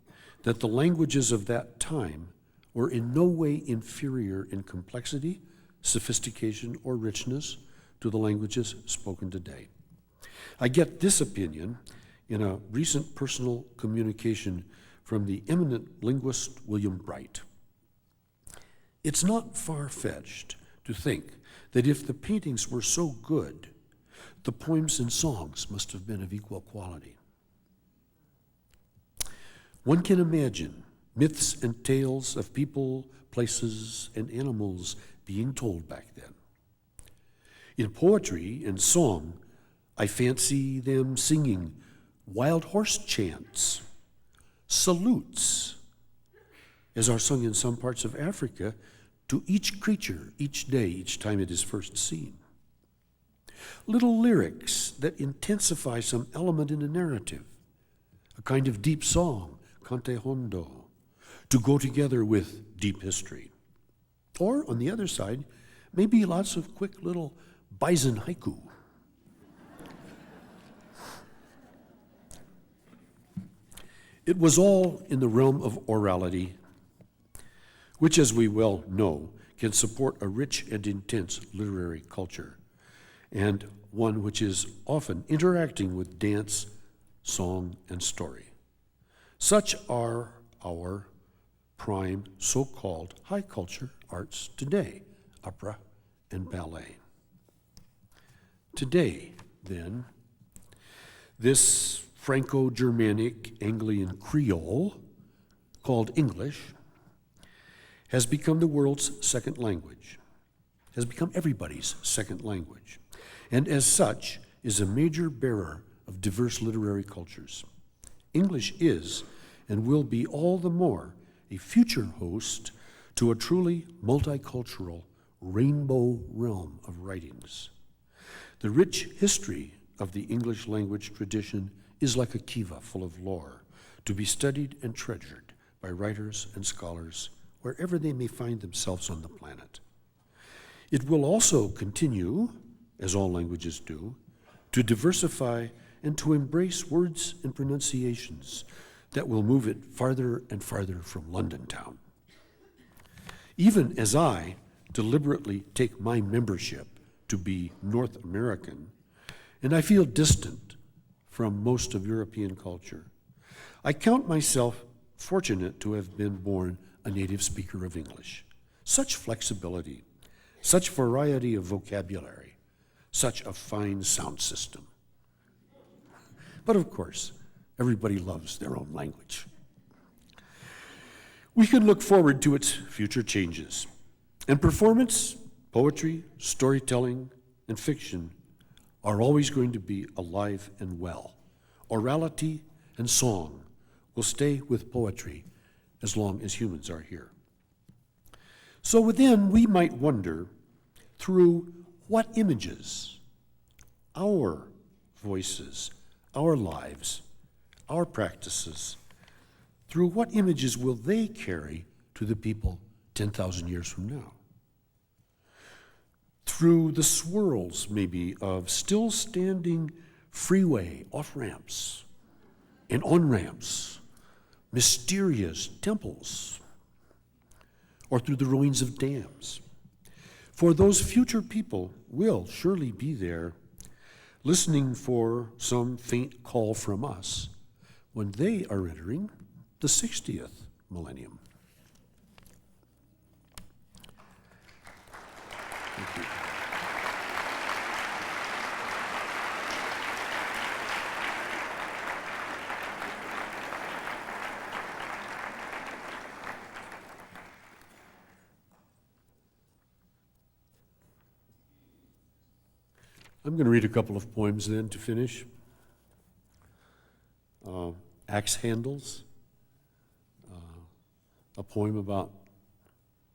that the languages of that time were in no way inferior in complexity, sophistication, or richness to the languages spoken today. I get this opinion in a recent personal communication from the eminent linguist William Bright. It's not far-fetched to think that if the paintings were so good, the poems and songs must have been of equal quality. One can imagine myths and tales of people, places, and animals being told back then. In poetry and song, I fancy them singing wild horse chants, salutes, as are sung in some parts of Africa, to each creature, each day, each time it is first seen. Little lyrics that intensify some element in a narrative, a kind of deep song, cante hondo, to go together with deep history. Or, on the other side, maybe lots of quick little bison haiku. It was all in the realm of orality, which, as we well know, can support a rich and intense literary culture, and one which is often interacting with dance, song, and story. Such are our prime so-called high culture arts today, opera and ballet. Today, then, this Franco-Germanic Anglian Creole, called English, has become the world's second language, has become everybody's second language, and as such is a major bearer of diverse literary cultures. English is and will be all the more a future host to a truly multicultural rainbow realm of writings. The rich history of the English language tradition is like a kiva full of lore, to be studied and treasured by writers and scholars wherever they may find themselves on the planet. It will also continue, as all languages do, to diversify and to embrace words and pronunciations that will move it farther and farther from London town. Even as I deliberately take my membership to be North American, and I feel distant from most of European culture, I count myself fortunate to have been born a native speaker of English. Such flexibility, such variety of vocabulary, such a fine sound system. But of course, everybody loves their own language. We can look forward to its future changes. And performance, poetry, storytelling, and fiction are always going to be alive and well. Orality and song will stay with poetry as long as humans are here. So within, we might wonder through what images, our voices, our lives, our practices, through what images will they carry to the people 10,000 years from now? Through the swirls, maybe, of still standing freeway off-ramps and on-ramps, mysterious temples, or through the ruins of dams. For those future people will surely be there, listening for some faint call from us when they are entering the 60th millennium. Thank you. I'm going to read a couple of poems then to finish. Axe Handles, a poem about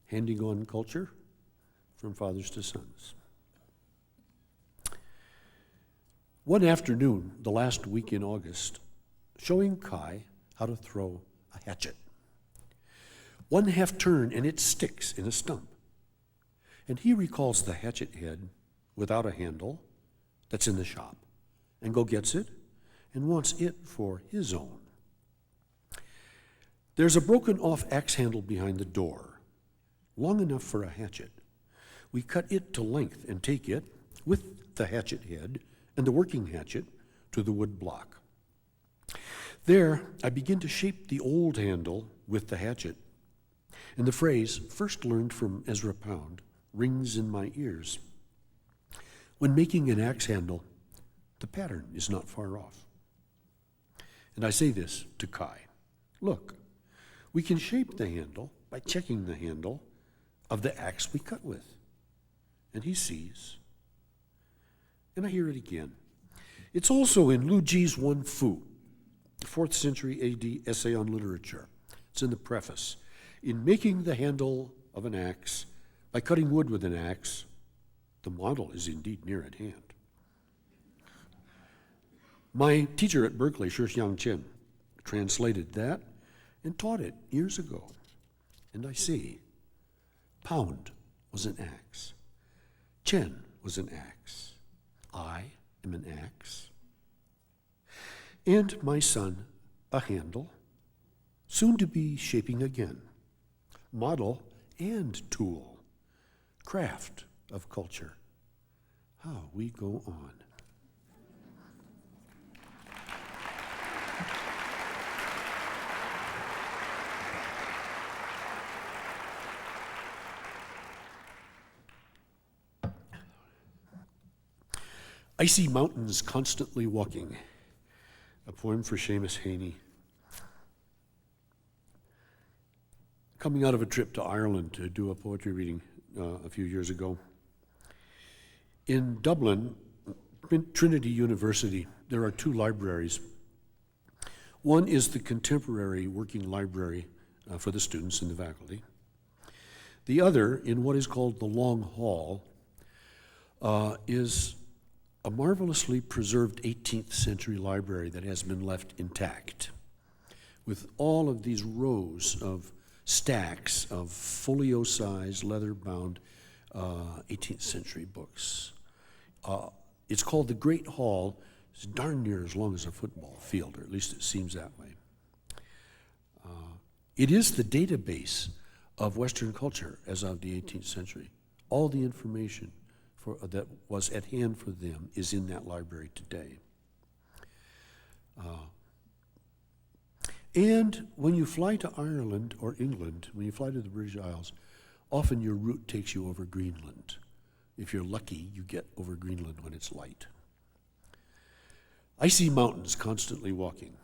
handing on culture from fathers to sons. One afternoon, the last week in August, showing Kai how to throw a hatchet. One half turn and it sticks in a stump. And he recalls the hatchet head without a handle that's in the shop, and go gets it and wants it for his own. There's a broken off axe handle behind the door, long enough for a hatchet. We cut it to length and take it, with the hatchet head and the working hatchet, to the wood block. There, I begin to shape the old handle with the hatchet, and the phrase, first learned from Ezra Pound, rings in my ears. When making an axe handle, the pattern is not far off. And I say this to Kai. Look, we can shape the handle by checking the handle of the axe we cut with. And he sees. And I hear it again. It's also in Lu Ji's One Fu, 4th century AD essay on literature. It's in the preface. In making the handle of an axe, by cutting wood with an axe, the model is indeed near at hand. My teacher at Berkeley, Shi Chen, translated that and taught it years ago. And I see, Pound was an axe. Chen was an axe. I am an axe. And my son, a handle, soon to be shaping again. Model and tool. Craft of culture. How we go on. Icy Mountains Constantly Walking, a poem for Seamus Haney. Coming out of a trip to Ireland to do a poetry reading a few years ago. In Dublin, Trinity University, there are two libraries. One is the contemporary working library for the students and the faculty. The other, in what is called the Long Hall, is a marvelously preserved 18th century library that has been left intact, with all of these rows of stacks of folio-sized, leather-bound 18th century books. It's called the Great Hall. It's darn near as long as a football field, or at least it seems that way. It is the database of Western culture as of the 18th century. All the information that was at hand for them is in that library today. And when you fly to Ireland or England, when you fly to the British Isles, often your route takes you over Greenland. If you're lucky, you get over Greenland when it's light. Icy Mountains Constantly Walking.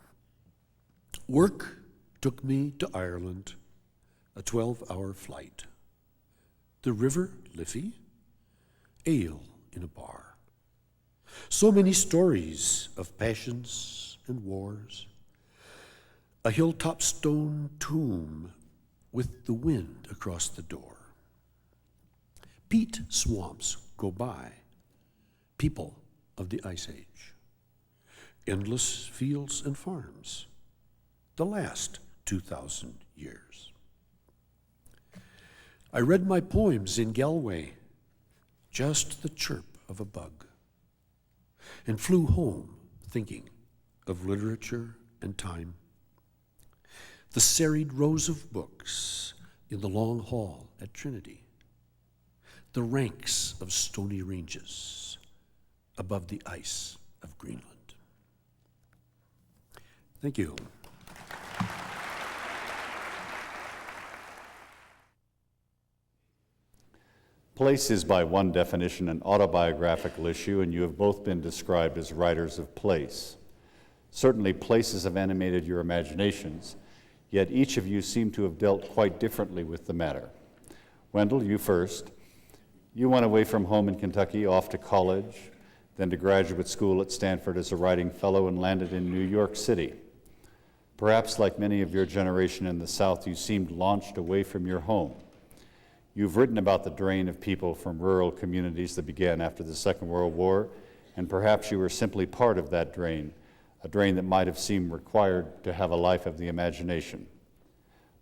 Work took me to Ireland, a 12-hour flight. The River Liffey, ale in a bar. So many stories of passions and wars. A hilltop stone tomb with the wind across the door. Peat swamps go by, people of the Ice Age. Endless fields and farms, the last 2,000 years. I read my poems in Galway, just the chirp of a bug, and flew home thinking of literature and time. The serried rows of books in the long hall at Trinity, the ranks of stony ranges above the ice of Greenland. Thank you. Place is by one definition an autobiographical issue, and you have both been described as writers of place. Certainly places have animated your imaginations, yet each of you seem to have dealt quite differently with the matter. Wendell, you first. You went away from home in Kentucky, off to college, then to graduate school at Stanford as a writing fellow, and landed in New York City. Perhaps like many of your generation in the South, you seemed launched away from your home. You've written about the drain of people from rural communities that began after the Second World War, and perhaps you were simply part of that drain, a drain that might have seemed required to have a life of the imagination.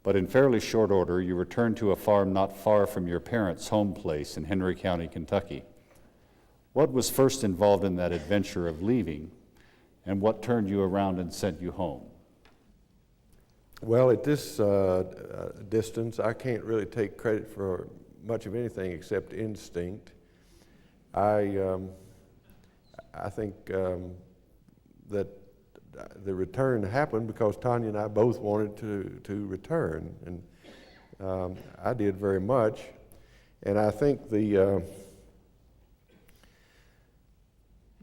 But in fairly short order, you returned to a farm not far from your parents' home place in Henry County, Kentucky. What was first involved in that adventure of leaving, and what turned you around and sent you home? Well, at this distance, I can't really take credit for much of anything except instinct. I think that the return happened because Tanya and I both wanted to return, and I did very much. And I think that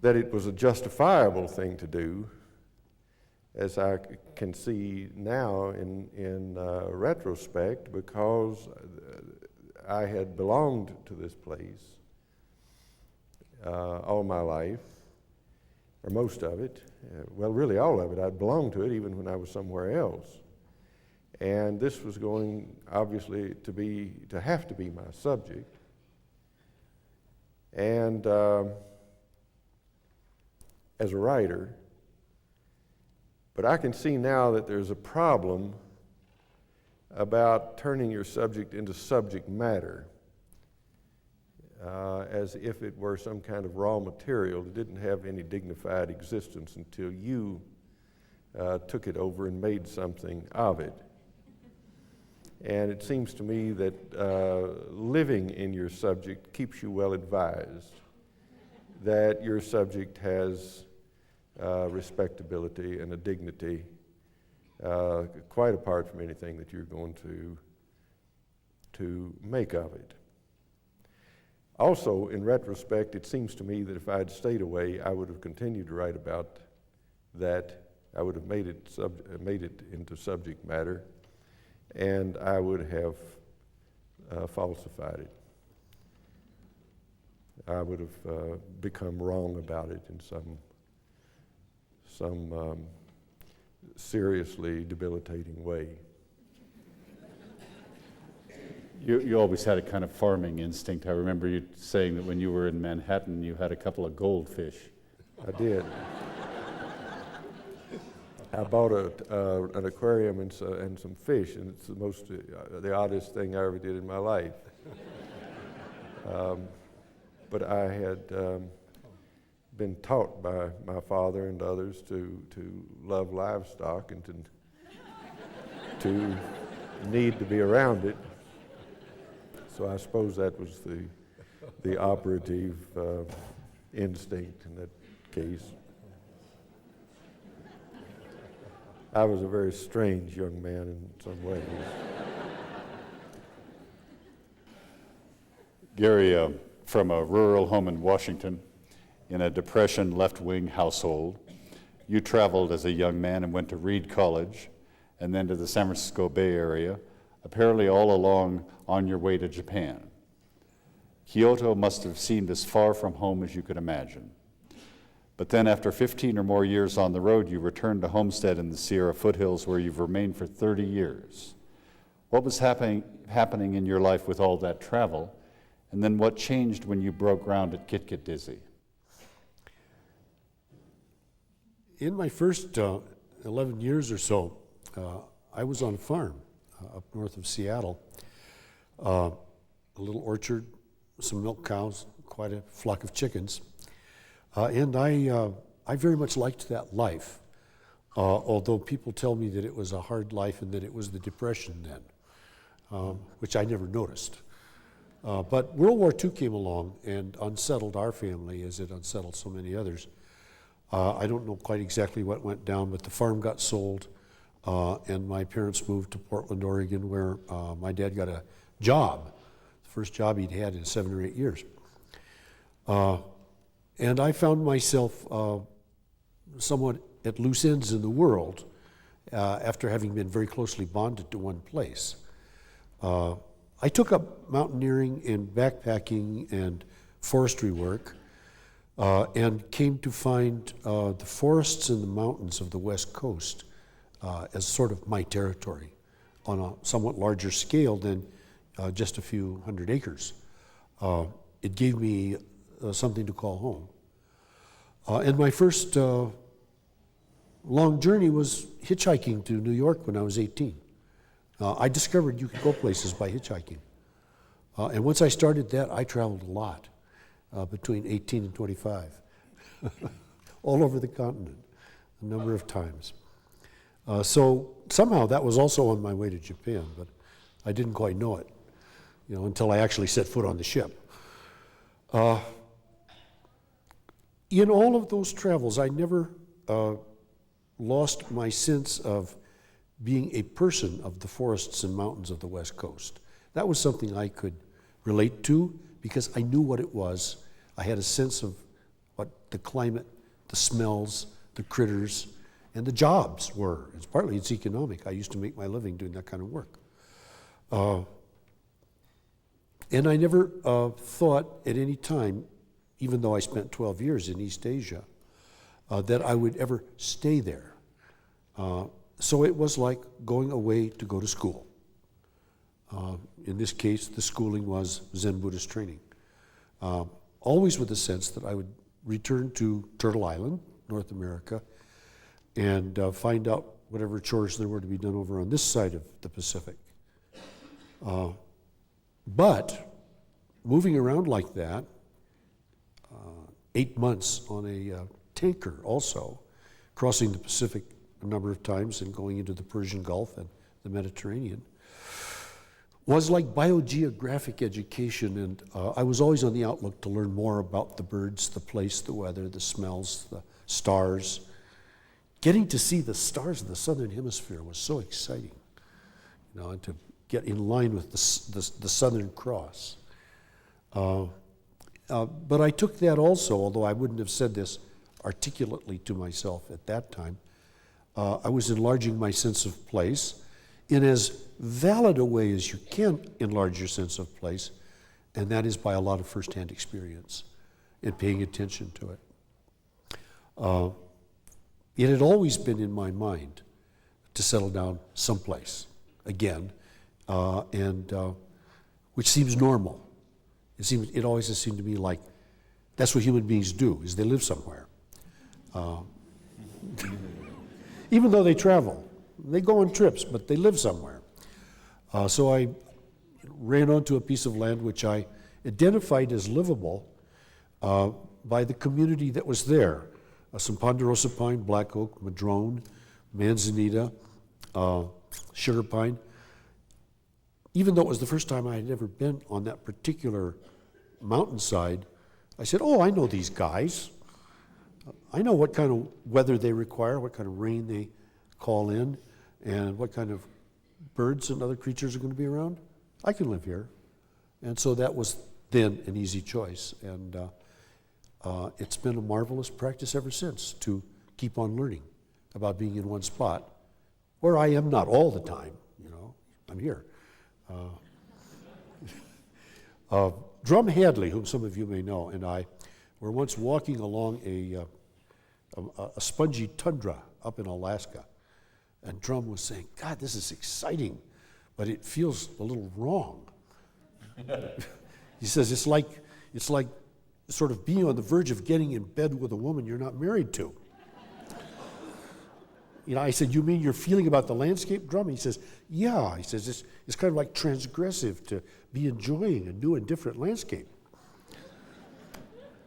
it was a justifiable thing to do, as I can see now in retrospect, because I had belonged to this place all my life, or most of it. Well, really all of it. I belonged to it even when I was somewhere else. And this was going, obviously, to have to be my subject. And as a writer, but I can see now that there's a problem about turning your subject into subject matter, as if it were some kind of raw material that didn't have any dignified existence until you took it over and made something of it. And it seems to me that living in your subject keeps you well advised that your subject has respectability and a dignity quite apart from anything that you're going to make of it. Also, in retrospect, it seems to me that if I had stayed away, I would have continued to write about that. I would have made it into subject matter, and I would have falsified it. I would have become wrong about it in some seriously debilitating way. You always had a kind of farming instinct. I remember you saying that when you were in Manhattan, you had a couple of goldfish. I did. I bought an aquarium and some fish, and it's the oddest thing I ever did in my life. But I had been taught by my father and others to love livestock and to need to be around it. So I suppose that was the operative instinct in that case. I was a very strange young man in some ways. Gary, from a rural home in Washington, in a Depression left-wing household, you traveled as a young man and went to Reed College and then to the San Francisco Bay Area, apparently all along on your way to Japan. Kyoto must have seemed as far from home as you could imagine. But then after 15 or more years on the road, you returned to Homestead in the Sierra foothills, where you've remained for 30 years. What was happening in your life with all that travel? And then what changed when you broke ground at Kitkit Dizzy? In my first 11 years or so, I was on a farm up north of Seattle. A little orchard, some milk cows, quite a flock of chickens. And I very much liked that life, although people tell me that it was a hard life and that it was the Depression then, which I never noticed. But World War II came along and unsettled our family as it unsettled so many others. I don't know quite exactly what went down, but the farm got sold, and my parents moved to Portland, Oregon, where my dad got a job, the first job he'd had in 7 or 8 years. And I found myself somewhat at loose ends in the world after having been very closely bonded to one place. I took up mountaineering and backpacking and forestry work and came to find the forests and the mountains of the West Coast as sort of my territory on a somewhat larger scale than just a few hundred acres. It gave me something to call home. And my first long journey was hitchhiking to New York when I was 18. I discovered you could go places by hitchhiking. And once I started that, I traveled a lot between 18 and 25, all over the continent, a number of times. So somehow that was also on my way to Japan, but I didn't quite know it, until I actually set foot on the ship. In all of those travels, I never lost my sense of being a person of the forests and mountains of the West Coast. That was something I could relate to because I knew what it was. I had a sense of what the climate, the smells, the critters, and the jobs were. It's economic. I used to make my living doing that kind of work. And I never thought at any time, even though I spent 12 years in East Asia, that I would ever stay there. So it was like going away to go to school. In this case, the schooling was Zen Buddhist training. Always with the sense that I would return to Turtle Island, North America, and find out whatever chores there were to be done over on this side of the Pacific. But moving around like that, 8 months on a tanker also, crossing the Pacific a number of times and going into the Persian Gulf and the Mediterranean, was like biogeographic education, and I was always on the outlook to learn more about the birds, the place, the weather, the smells, the stars. Getting to see the stars of the Southern Hemisphere was so exciting, and to get in line with the Southern Cross. But I took that also, although I wouldn't have said this articulately to myself at that time. I was enlarging my sense of place in as valid a way as you can enlarge your sense of place, and that is by a lot of firsthand experience and paying attention to it. It had always been in my mind to settle down someplace again, and which seems normal. It always has seemed to me like that's what human beings do, is they live somewhere. Even though they travel, they go on trips, but they live somewhere. So I ran onto a piece of land which I identified as livable by the community that was there. Some ponderosa pine, black oak, madrone, manzanita, sugar pine. Even though it was the first time I had ever been on that particular mountainside, I said, oh, I know these guys. I know what kind of weather they require, what kind of rain they call in, and what kind of birds and other creatures are going to be around. I can live here. And so that was then an easy choice. And it's been a marvelous practice ever since to keep on learning about being in one spot, where I am not all the time, I'm here. Drum Hadley, whom some of you may know, and I were once walking along a spongy tundra up in Alaska, and Drum was saying, God, this is exciting, but it feels a little wrong. He says, it's like sort of being on the verge of getting in bed with a woman you're not married to. I said, you mean your feeling about the landscape, Drum? He says, yeah. He says, it's kind of like transgressive to be enjoying a new and different landscape.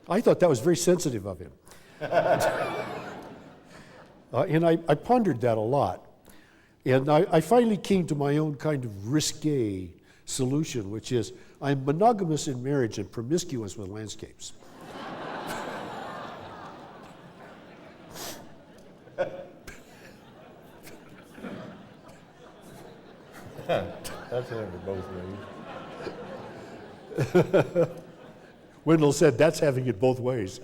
I thought that was very sensitive of him. And I pondered that a lot. And I finally came to my own kind of risque solution, which is I'm monogamous in marriage and promiscuous with landscapes. That's having it both ways. Wendell said, that's having it both ways.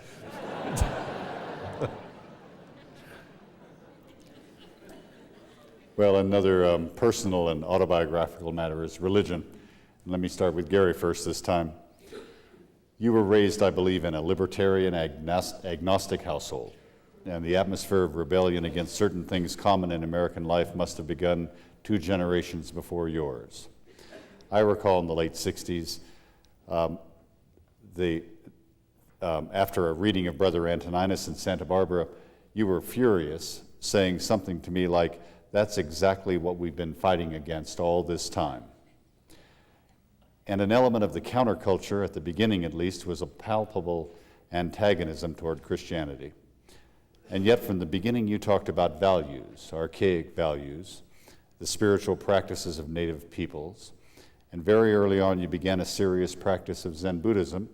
Well, another personal and autobiographical matter is religion. Let me start with Gary first this time. You were raised, I believe, in a libertarian agnostic household. and the atmosphere of rebellion against certain things common in American life must have begun 2 generations before yours. I recall in the late 60s, after a reading of Brother Antoninus in Santa Barbara, you were furious, saying something to me like, "That's exactly what we've been fighting against all this time." And an element of the counterculture, at the beginning at least, was a palpable antagonism toward Christianity. And yet from the beginning you talked about values, archaic values, the spiritual practices of native peoples, and very early on you began a serious practice of Zen Buddhism,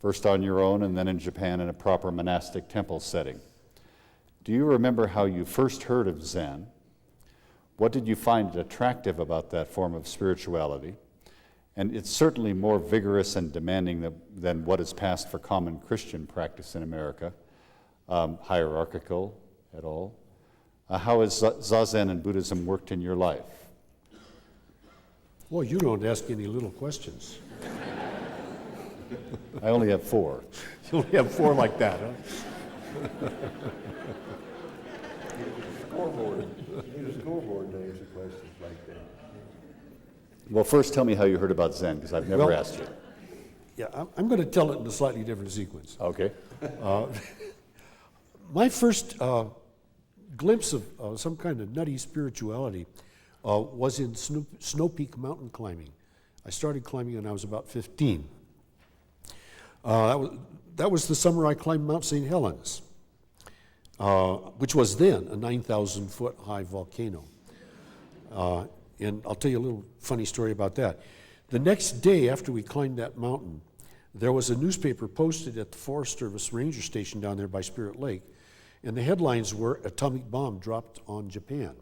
first on your own and then in Japan in a proper monastic temple setting. Do you remember how you first heard of Zen? What did you find attractive about that form of spirituality? And it's certainly more vigorous and demanding than what is passed for common Christian practice in America, hierarchical at all. How has Zazen and Buddhism worked in your life? Well, you don't ask any little questions. I only have 4. You only have 4 like that, huh? Scoreboard. You need a scoreboard to answer questions like that. Well, first tell me how you heard about Zen, because I've never Well, asked you. Yeah, I'm going to tell it in a slightly different sequence. Okay. My first glimpse of some kind of nutty spirituality was in Snow Peak mountain climbing. I started climbing when I was about 15. That was the summer I climbed Mount St. Helens, which was then a 9,000-foot high volcano. And I'll tell you a little funny story about that. The next day after we climbed that mountain, there was a newspaper posted at the Forest Service ranger station down there by Spirit Lake, and the headlines were "Atomic Bomb Dropped on Japan."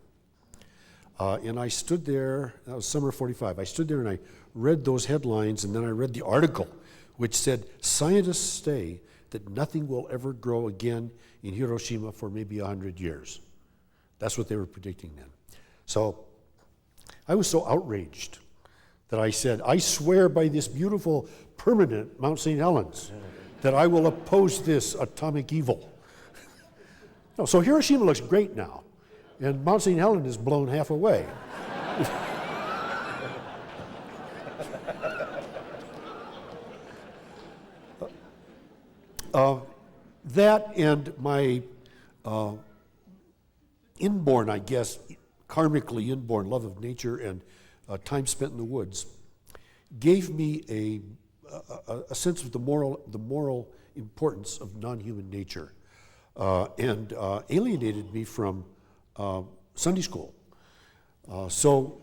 And I stood there, that was summer 45, I stood there and I read those headlines, and then I read the article which said, "Scientists say that nothing will ever grow again in Hiroshima for maybe 100 years. That's what they were predicting then. So I was so outraged that I said, "I swear by this beautiful permanent Mount St. Helens that I will oppose this atomic evil." No, so Hiroshima looks great now, and Mount St. Helens is blown half away. That and my inborn, I guess, karmically inborn love of nature and time spent in the woods gave me a sense of the moral importance of non-human nature, and alienated me from Sunday school. So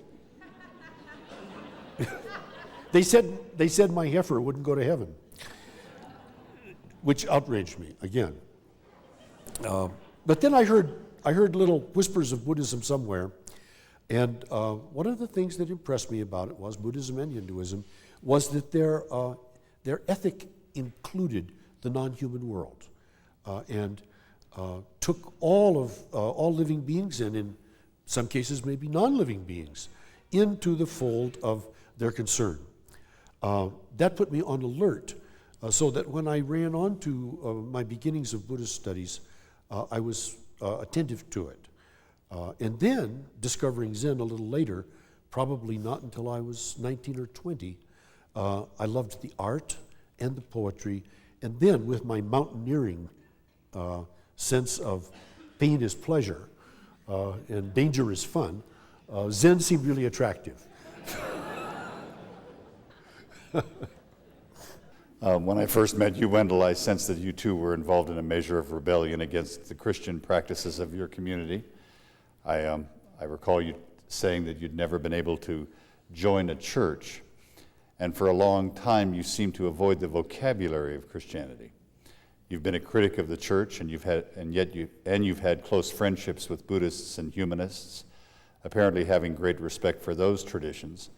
they said my heifer wouldn't go to heaven, which outraged me again. But then I heard little whispers of Buddhism somewhere, and one of the things that impressed me about it was Buddhism and Hinduism was that their ethic included the non-human world, and took all living beings, and in some cases maybe non-living beings, into the fold of their concern. That put me on alert, so that when I ran on to my beginnings of Buddhist studies, I was attentive to it. And then, discovering Zen a little later, probably not until I was 19 or 20, I loved the art and the poetry, and then with my mountaineering sense of pain is pleasure and danger is fun, Zen seemed really attractive. When I first met you, Wendell, I sensed that you too were involved in a measure of rebellion against the Christian practices of your community. I recall you saying that you'd never been able to join a church, and for a long time you seemed to avoid the vocabulary of Christianity. You've been a critic of the church, and you've had close friendships with Buddhists and humanists, apparently having great respect for those traditions.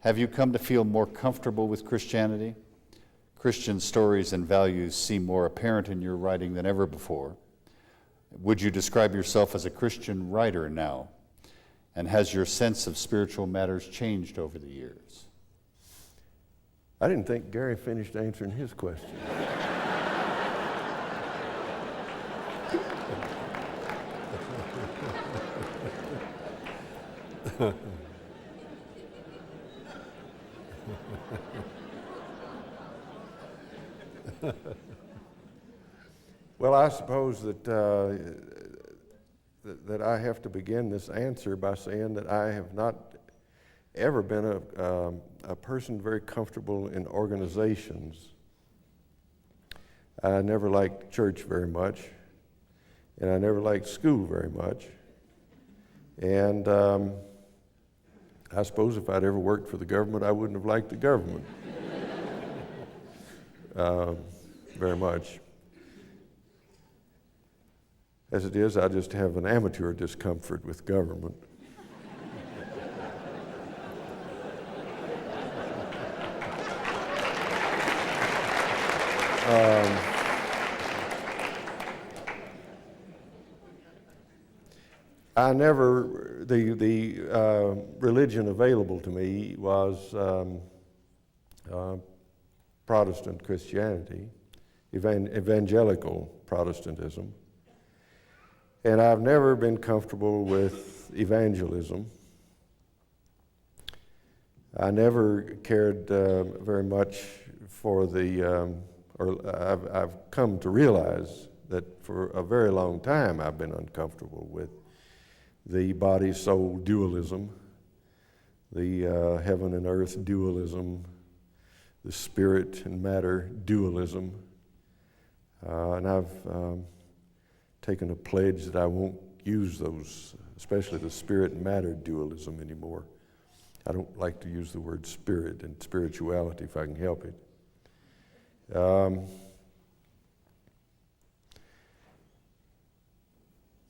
Have you come to feel more comfortable with Christianity? Christian stories and values seem more apparent in your writing than ever before. Would you describe yourself as a Christian writer now? And has your sense of spiritual matters changed over the years? I didn't think Gary finished answering his question. Well, I suppose that I have to begin this answer by saying that I have not ever been a person very comfortable in organizations. I never liked church very much, and I never liked school very much. And I suppose if I'd ever worked for the government, I wouldn't have liked the government very much. As it is, I just have an amateur discomfort with government. The religion available to me was Protestant Christianity, evangelical Protestantism. And I've never been comfortable with evangelism. I never cared very much for I've come to realize that for a very long time I've been uncomfortable with the body-soul dualism, the heaven and earth dualism, the spirit and matter dualism. And I've taken a pledge that I won't use those, especially the spirit and matter dualism anymore. I don't like to use the word spirit and spirituality if I can help it.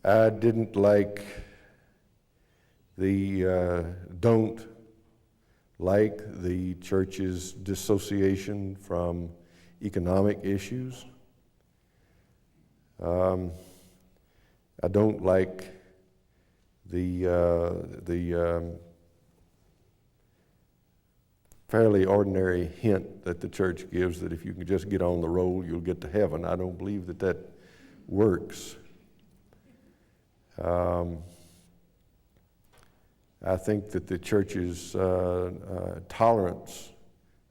I didn't like don't like the church's dissociation from economic issues. I don't like the fairly ordinary hint that the church gives that if you can just get on the roll, you'll get to heaven. I don't believe that works. I think that the church's tolerance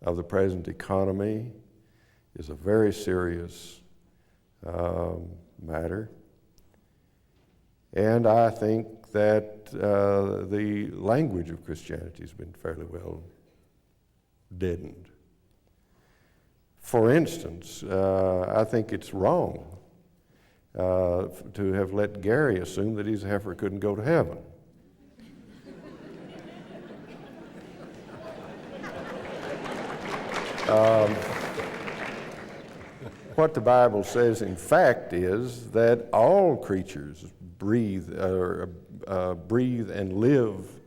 of the present economy is a very serious matter. And I think that the language of Christianity has been fairly well deadened. For instance, I think it's wrong to have let Gary assume that his heifer couldn't go to heaven. What the Bible says, in fact, is that all creatures breathe and live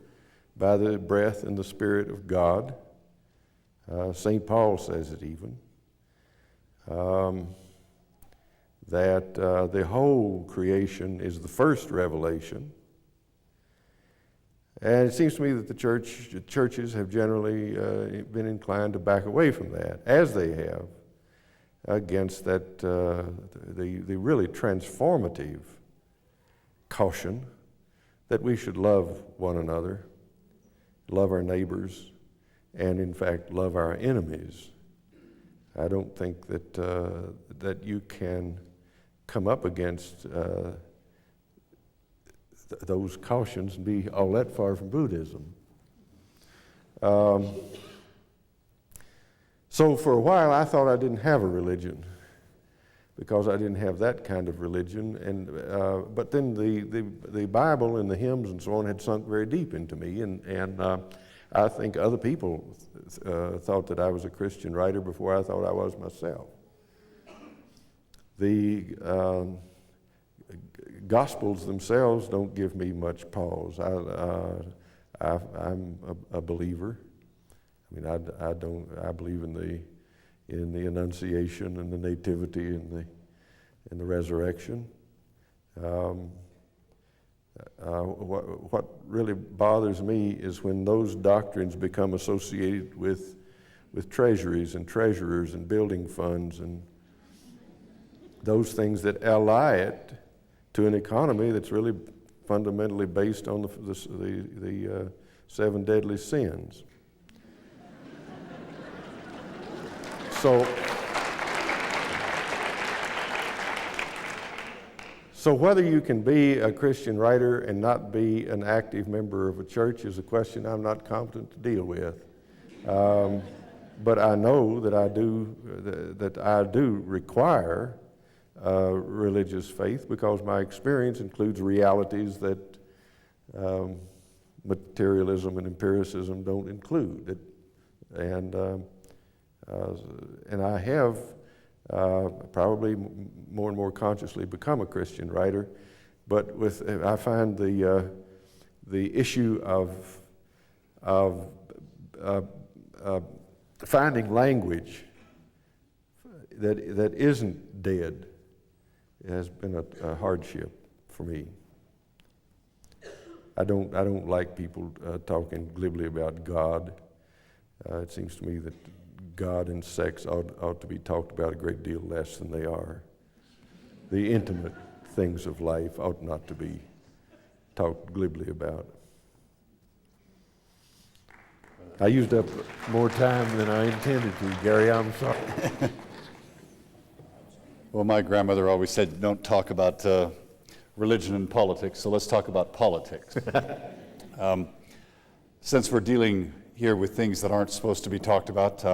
by the breath and the Spirit of God. St. Paul says it even. That the whole creation is the first revelation. And it seems to me that the churches have generally been inclined to back away from that, as they have against that the really transformative caution that we should love one another, love our neighbors, and in fact love our enemies. I don't think that you can come up against those cautions and be all that far from Buddhism. So for a while I thought I didn't have a religion because I didn't have that kind of religion, and but then the Bible and the hymns and so on had sunk very deep into me, and I think other people thought that I was a Christian writer before I thought I was myself. The Gospels themselves don't give me much pause. I'm a believer. I mean, I believe in the Annunciation and the Nativity and the resurrection. What really bothers me is when those doctrines become associated with treasuries and treasurers and building funds and those things that ally it to an economy that's really fundamentally based on the 7 deadly sins. So whether you can be a Christian writer and not be an active member of a church is a question I'm not competent to deal with. But I know that I do require religious faith because my experience includes realities that materialism and empiricism don't include. And I have probably more and more consciously become a Christian writer, but I find the issue of finding language that isn't dead has been a hardship for me. I don't like people talking glibly about God. It seems to me that God and sex ought to be talked about a great deal less than they are. The intimate things of life ought not to be talked glibly about. I used up more time than I intended to, Gary. I'm sorry. Well, my grandmother always said, don't talk about religion and politics, so let's talk about politics. Since we're dealing here with things that aren't supposed to be talked about,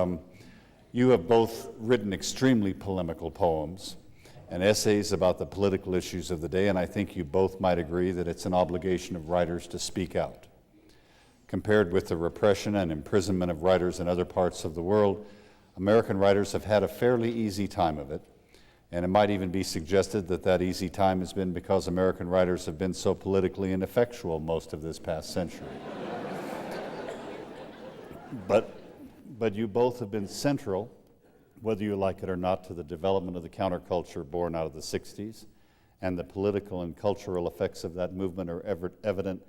you have both written extremely polemical poems and essays about the political issues of the day, and I think you both might agree that it's an obligation of writers to speak out. Compared with the repression and imprisonment of writers in other parts of the world, American writers have had a fairly easy time of it, and it might even be suggested that that easy time has been because American writers have been so politically ineffectual most of this past century. But you both have been central, whether you like it or not, to the development of the counterculture born out of the 60s, and the political and cultural effects of that movement are evident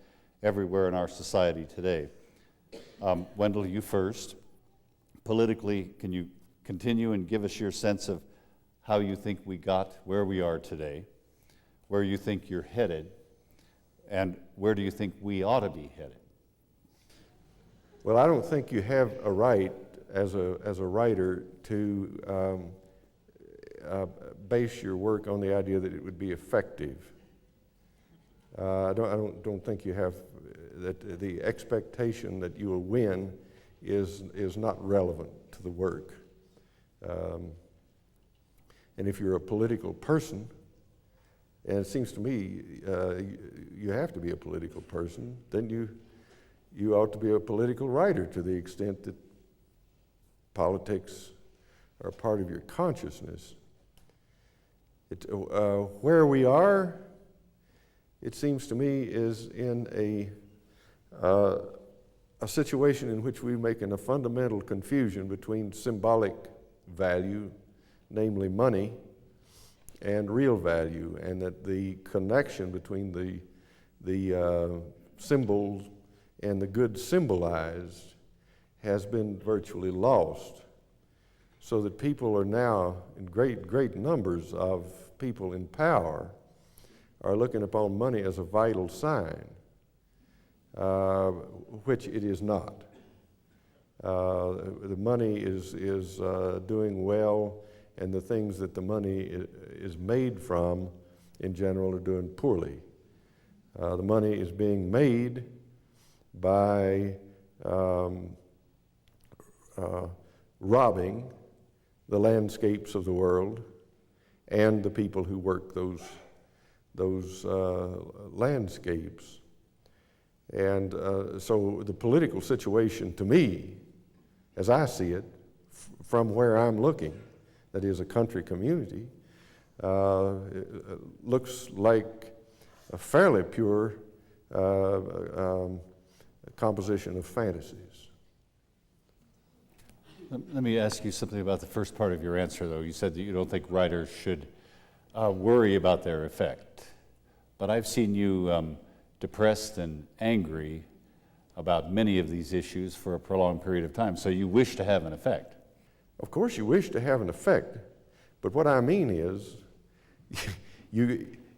everywhere in our society today. Wendell, you first. Politically, can you continue and give us your sense of how you think we got where we are today, where you think you're headed, and where do you think we ought to be headed? Well, I don't think you have a right as a writer to base your work on the idea that it would be effective. I don't think you have that. The expectation that you will win is not relevant to the work. And if you're a political person, and it seems to me you have to be a political person, then you ought to be a political writer to the extent that politics are part of your consciousness. Where we are, it seems to me, is in a situation in which we're making a fundamental confusion between symbolic value, namely money, and real value, and that the connection between the symbols and the good symbolized has been virtually lost, so that people are now, in great numbers of people in power, are looking upon money as a vital sign, which it is not. The money is doing well, and the things that the money is made from, in general, are doing poorly. The money is being made by robbing the landscapes of the world and the people who work those landscapes. And so the political situation, to me, as I see it, from where I'm looking, that is a country community, looks like a fairly pure composition of fantasies. Let me ask you something about the first part of your answer, though. You said that you don't think writers should worry about their effect. But I've seen you depressed and angry about many of these issues for a prolonged period of time, so you wish to have an effect. Of course you wish to have an effect, but what I mean is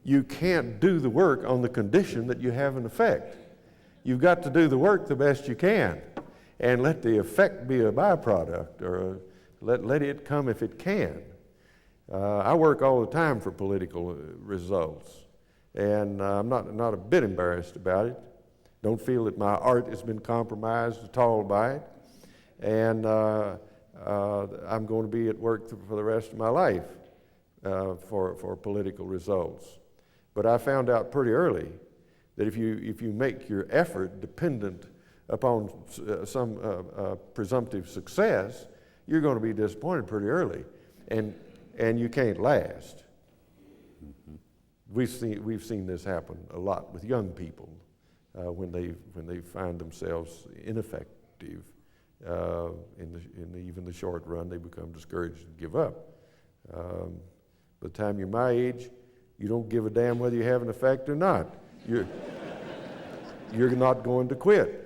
you can't do the work on the condition that you have an effect. You've got to do the work the best you can and let the effect be a byproduct, or let it come if it can. I work all the time for political results, and I'm not a bit embarrassed about it. Don't feel that my art has been compromised at all by it, and I'm going to be at work for the rest of my life for political results. But I found out pretty early that if you make your effort dependent upon some presumptive success, you're going to be disappointed pretty early, and you can't last. Mm-hmm. We've seen this happen a lot with young people when they find themselves ineffective in even the short run. They become discouraged and give up. By the time you're my age, you don't give a damn whether you have an effect or not. You're not going to quit.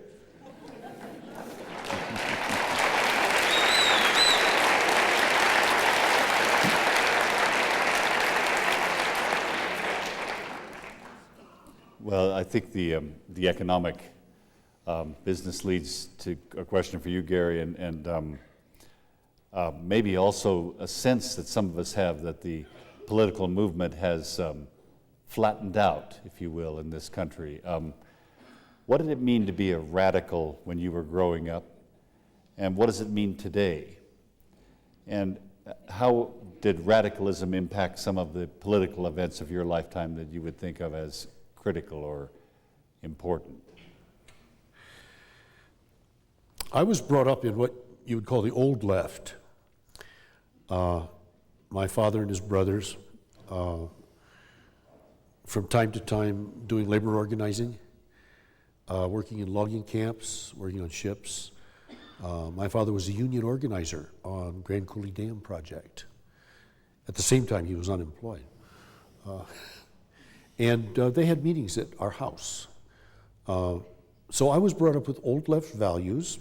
Well, I think the economic business leads to a question for you, Gary, and maybe also a sense that some of us have that the political movement has flattened out, if you will, in this country. What did it mean to be a radical when you were growing up, and what does it mean today? And how did radicalism impact some of the political events of your lifetime that you would think of as critical or important? I was brought up in what you would call the old left. My father and his brothers, from time to time doing labor organizing, working in logging camps, working on ships. My father was a union organizer on Grand Coulee Dam project. At the same time, he was unemployed. And they had meetings at our house. So I was brought up with old left values,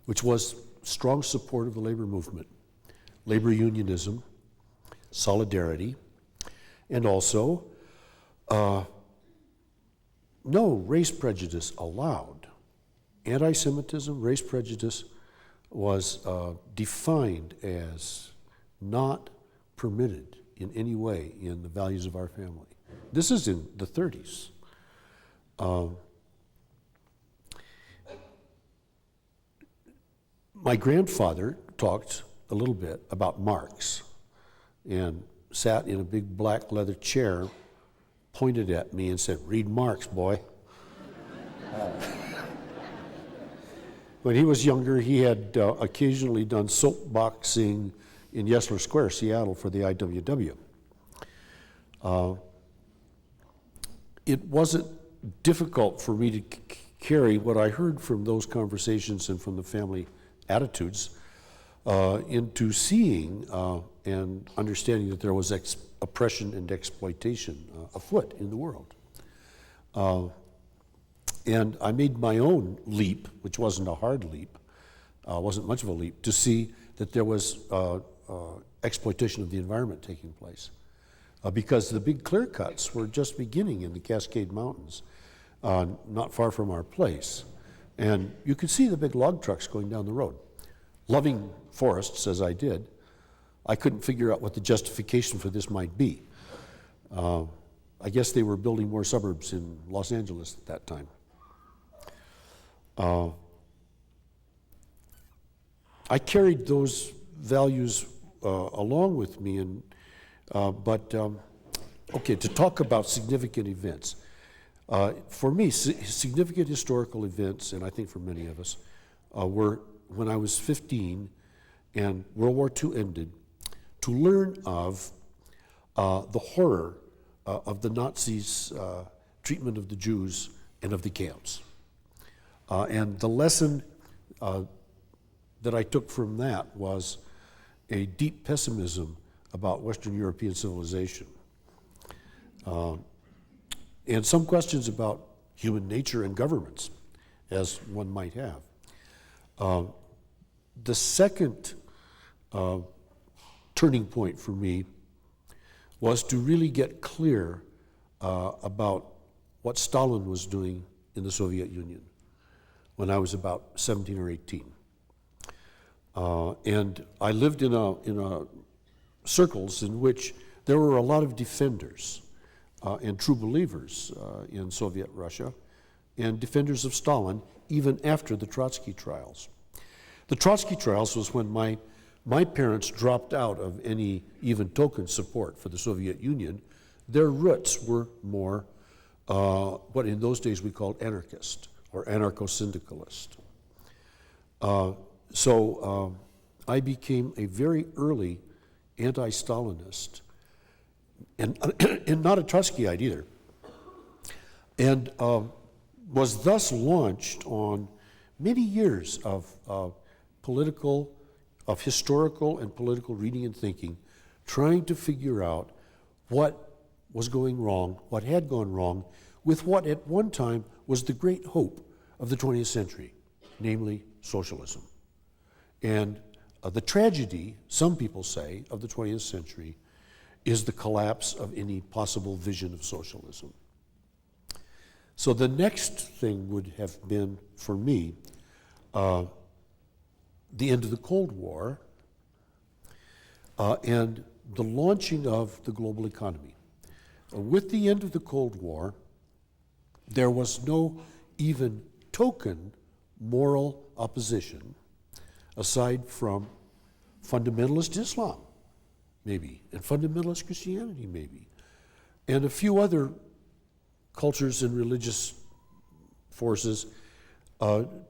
which was strong support of the labor movement, labor unionism, solidarity, and also no race prejudice allowed. Anti-Semitism, race prejudice was defined as not permitted in any way in the values of our family. This is in the 30s. My grandfather talked a little bit about Marx and sat in a big black leather chair, pointed at me and said, "Read Marx, boy." When he was younger, he had occasionally done soapboxing in Yesler Square, Seattle, for the IWW. It wasn't difficult for me to carry what I heard from those conversations and from the family attitudes into seeing and understanding that there was oppression and exploitation afoot in the world. And I made my own leap, which wasn't a hard leap, wasn't much of a leap, to see that there was exploitation of the environment taking place. Because the big clear cuts were just beginning in the Cascade Mountains, not far from our place. And you could see the big log trucks going down the road. Loving forests, as I did, I couldn't figure out what the justification for this might be. I guess they were building more suburbs in Los Angeles at that time. I carried those values along with me, okay, to talk about significant events. For me, significant historical events, and I think for many of us, were when I was 15 and World War II ended, to learn of the horror of the Nazis' treatment of the Jews and of the camps. And the lesson that I took from that was a deep pessimism about Western European civilization. And some questions about human nature and governments, as one might have. The second turning point for me was to really get clear about what Stalin was doing in the Soviet Union when I was about 17 or 18. And I lived in circles in which there were a lot of defenders and true believers in Soviet Russia, and defenders of Stalin even after the Trotsky trials. The Trotsky trials was when my parents dropped out of any even token support for the Soviet Union. Their roots were more what in those days we called anarchist or anarcho-syndicalist. So I became a very early anti-Stalinist, and not a Trotskyite either, and was thus launched on many years of historical and political reading and thinking, trying to figure out what was going wrong, what had gone wrong, with what at one time was the great hope of the 20th century, namely socialism. And the tragedy, some people say, of the 20th century is the collapse of any possible vision of socialism. So the next thing would have been, for me, the end of the Cold War and the launching of the global economy. With the end of the Cold War, there was no even token moral opposition aside from fundamentalist Islam, maybe, and fundamentalist Christianity, maybe, and a few other cultures and religious forces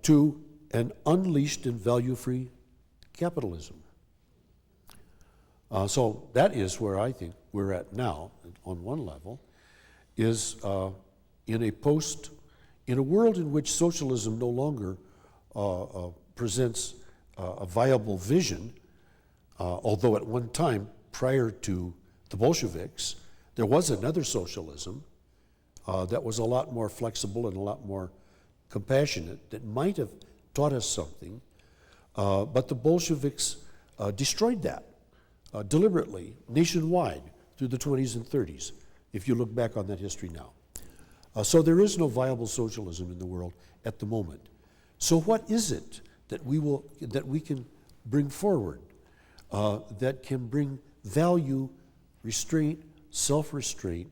to an unleashed and value-free capitalism. So that is where I think we're at now, on one level, is in a world in which socialism no longer presents a viable vision, although at one time, prior to the Bolsheviks, there was another socialism that was a lot more flexible and a lot more compassionate, that might have taught us something, but the Bolsheviks destroyed that deliberately, nationwide, through the 20s and 30s, if you look back on that history now. So there is no viable socialism in the world at the moment. So what is it that we can bring forward that can bring value, restraint, self-restraint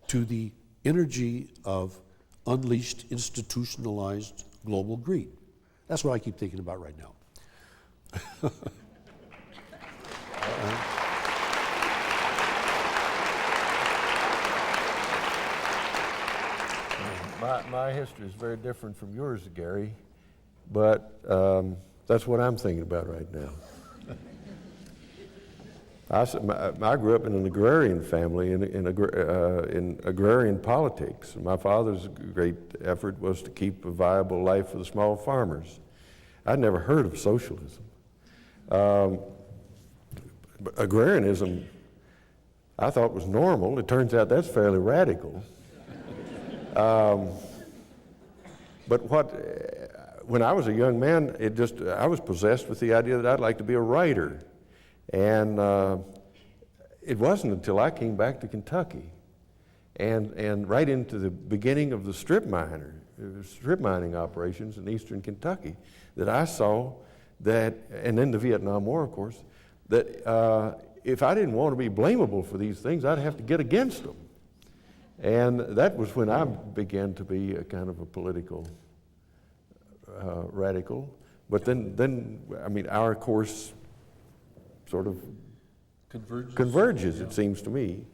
to the energy of unleashed, institutionalized global greed? That's what I keep thinking about right now. My history is very different from yours, Gary, but that's what I'm thinking about right now. I grew up in an agrarian family in agrarian politics. My father's great effort was to keep a viable life for the small farmers. I'd never heard of socialism. But agrarianism, I thought was normal. It turns out that's fairly radical. But when I was a young man, I was possessed with the idea that I'd like to be a writer. And it wasn't until I came back to Kentucky and right into the beginning of the strip mining operations in eastern Kentucky that I saw that, and then the Vietnam War, of course, that if I didn't want to be blamable for these things, I'd have to get against them. And that was when I began to be a kind of a political radical. But then I mean, our course sort of converges, it seems to me.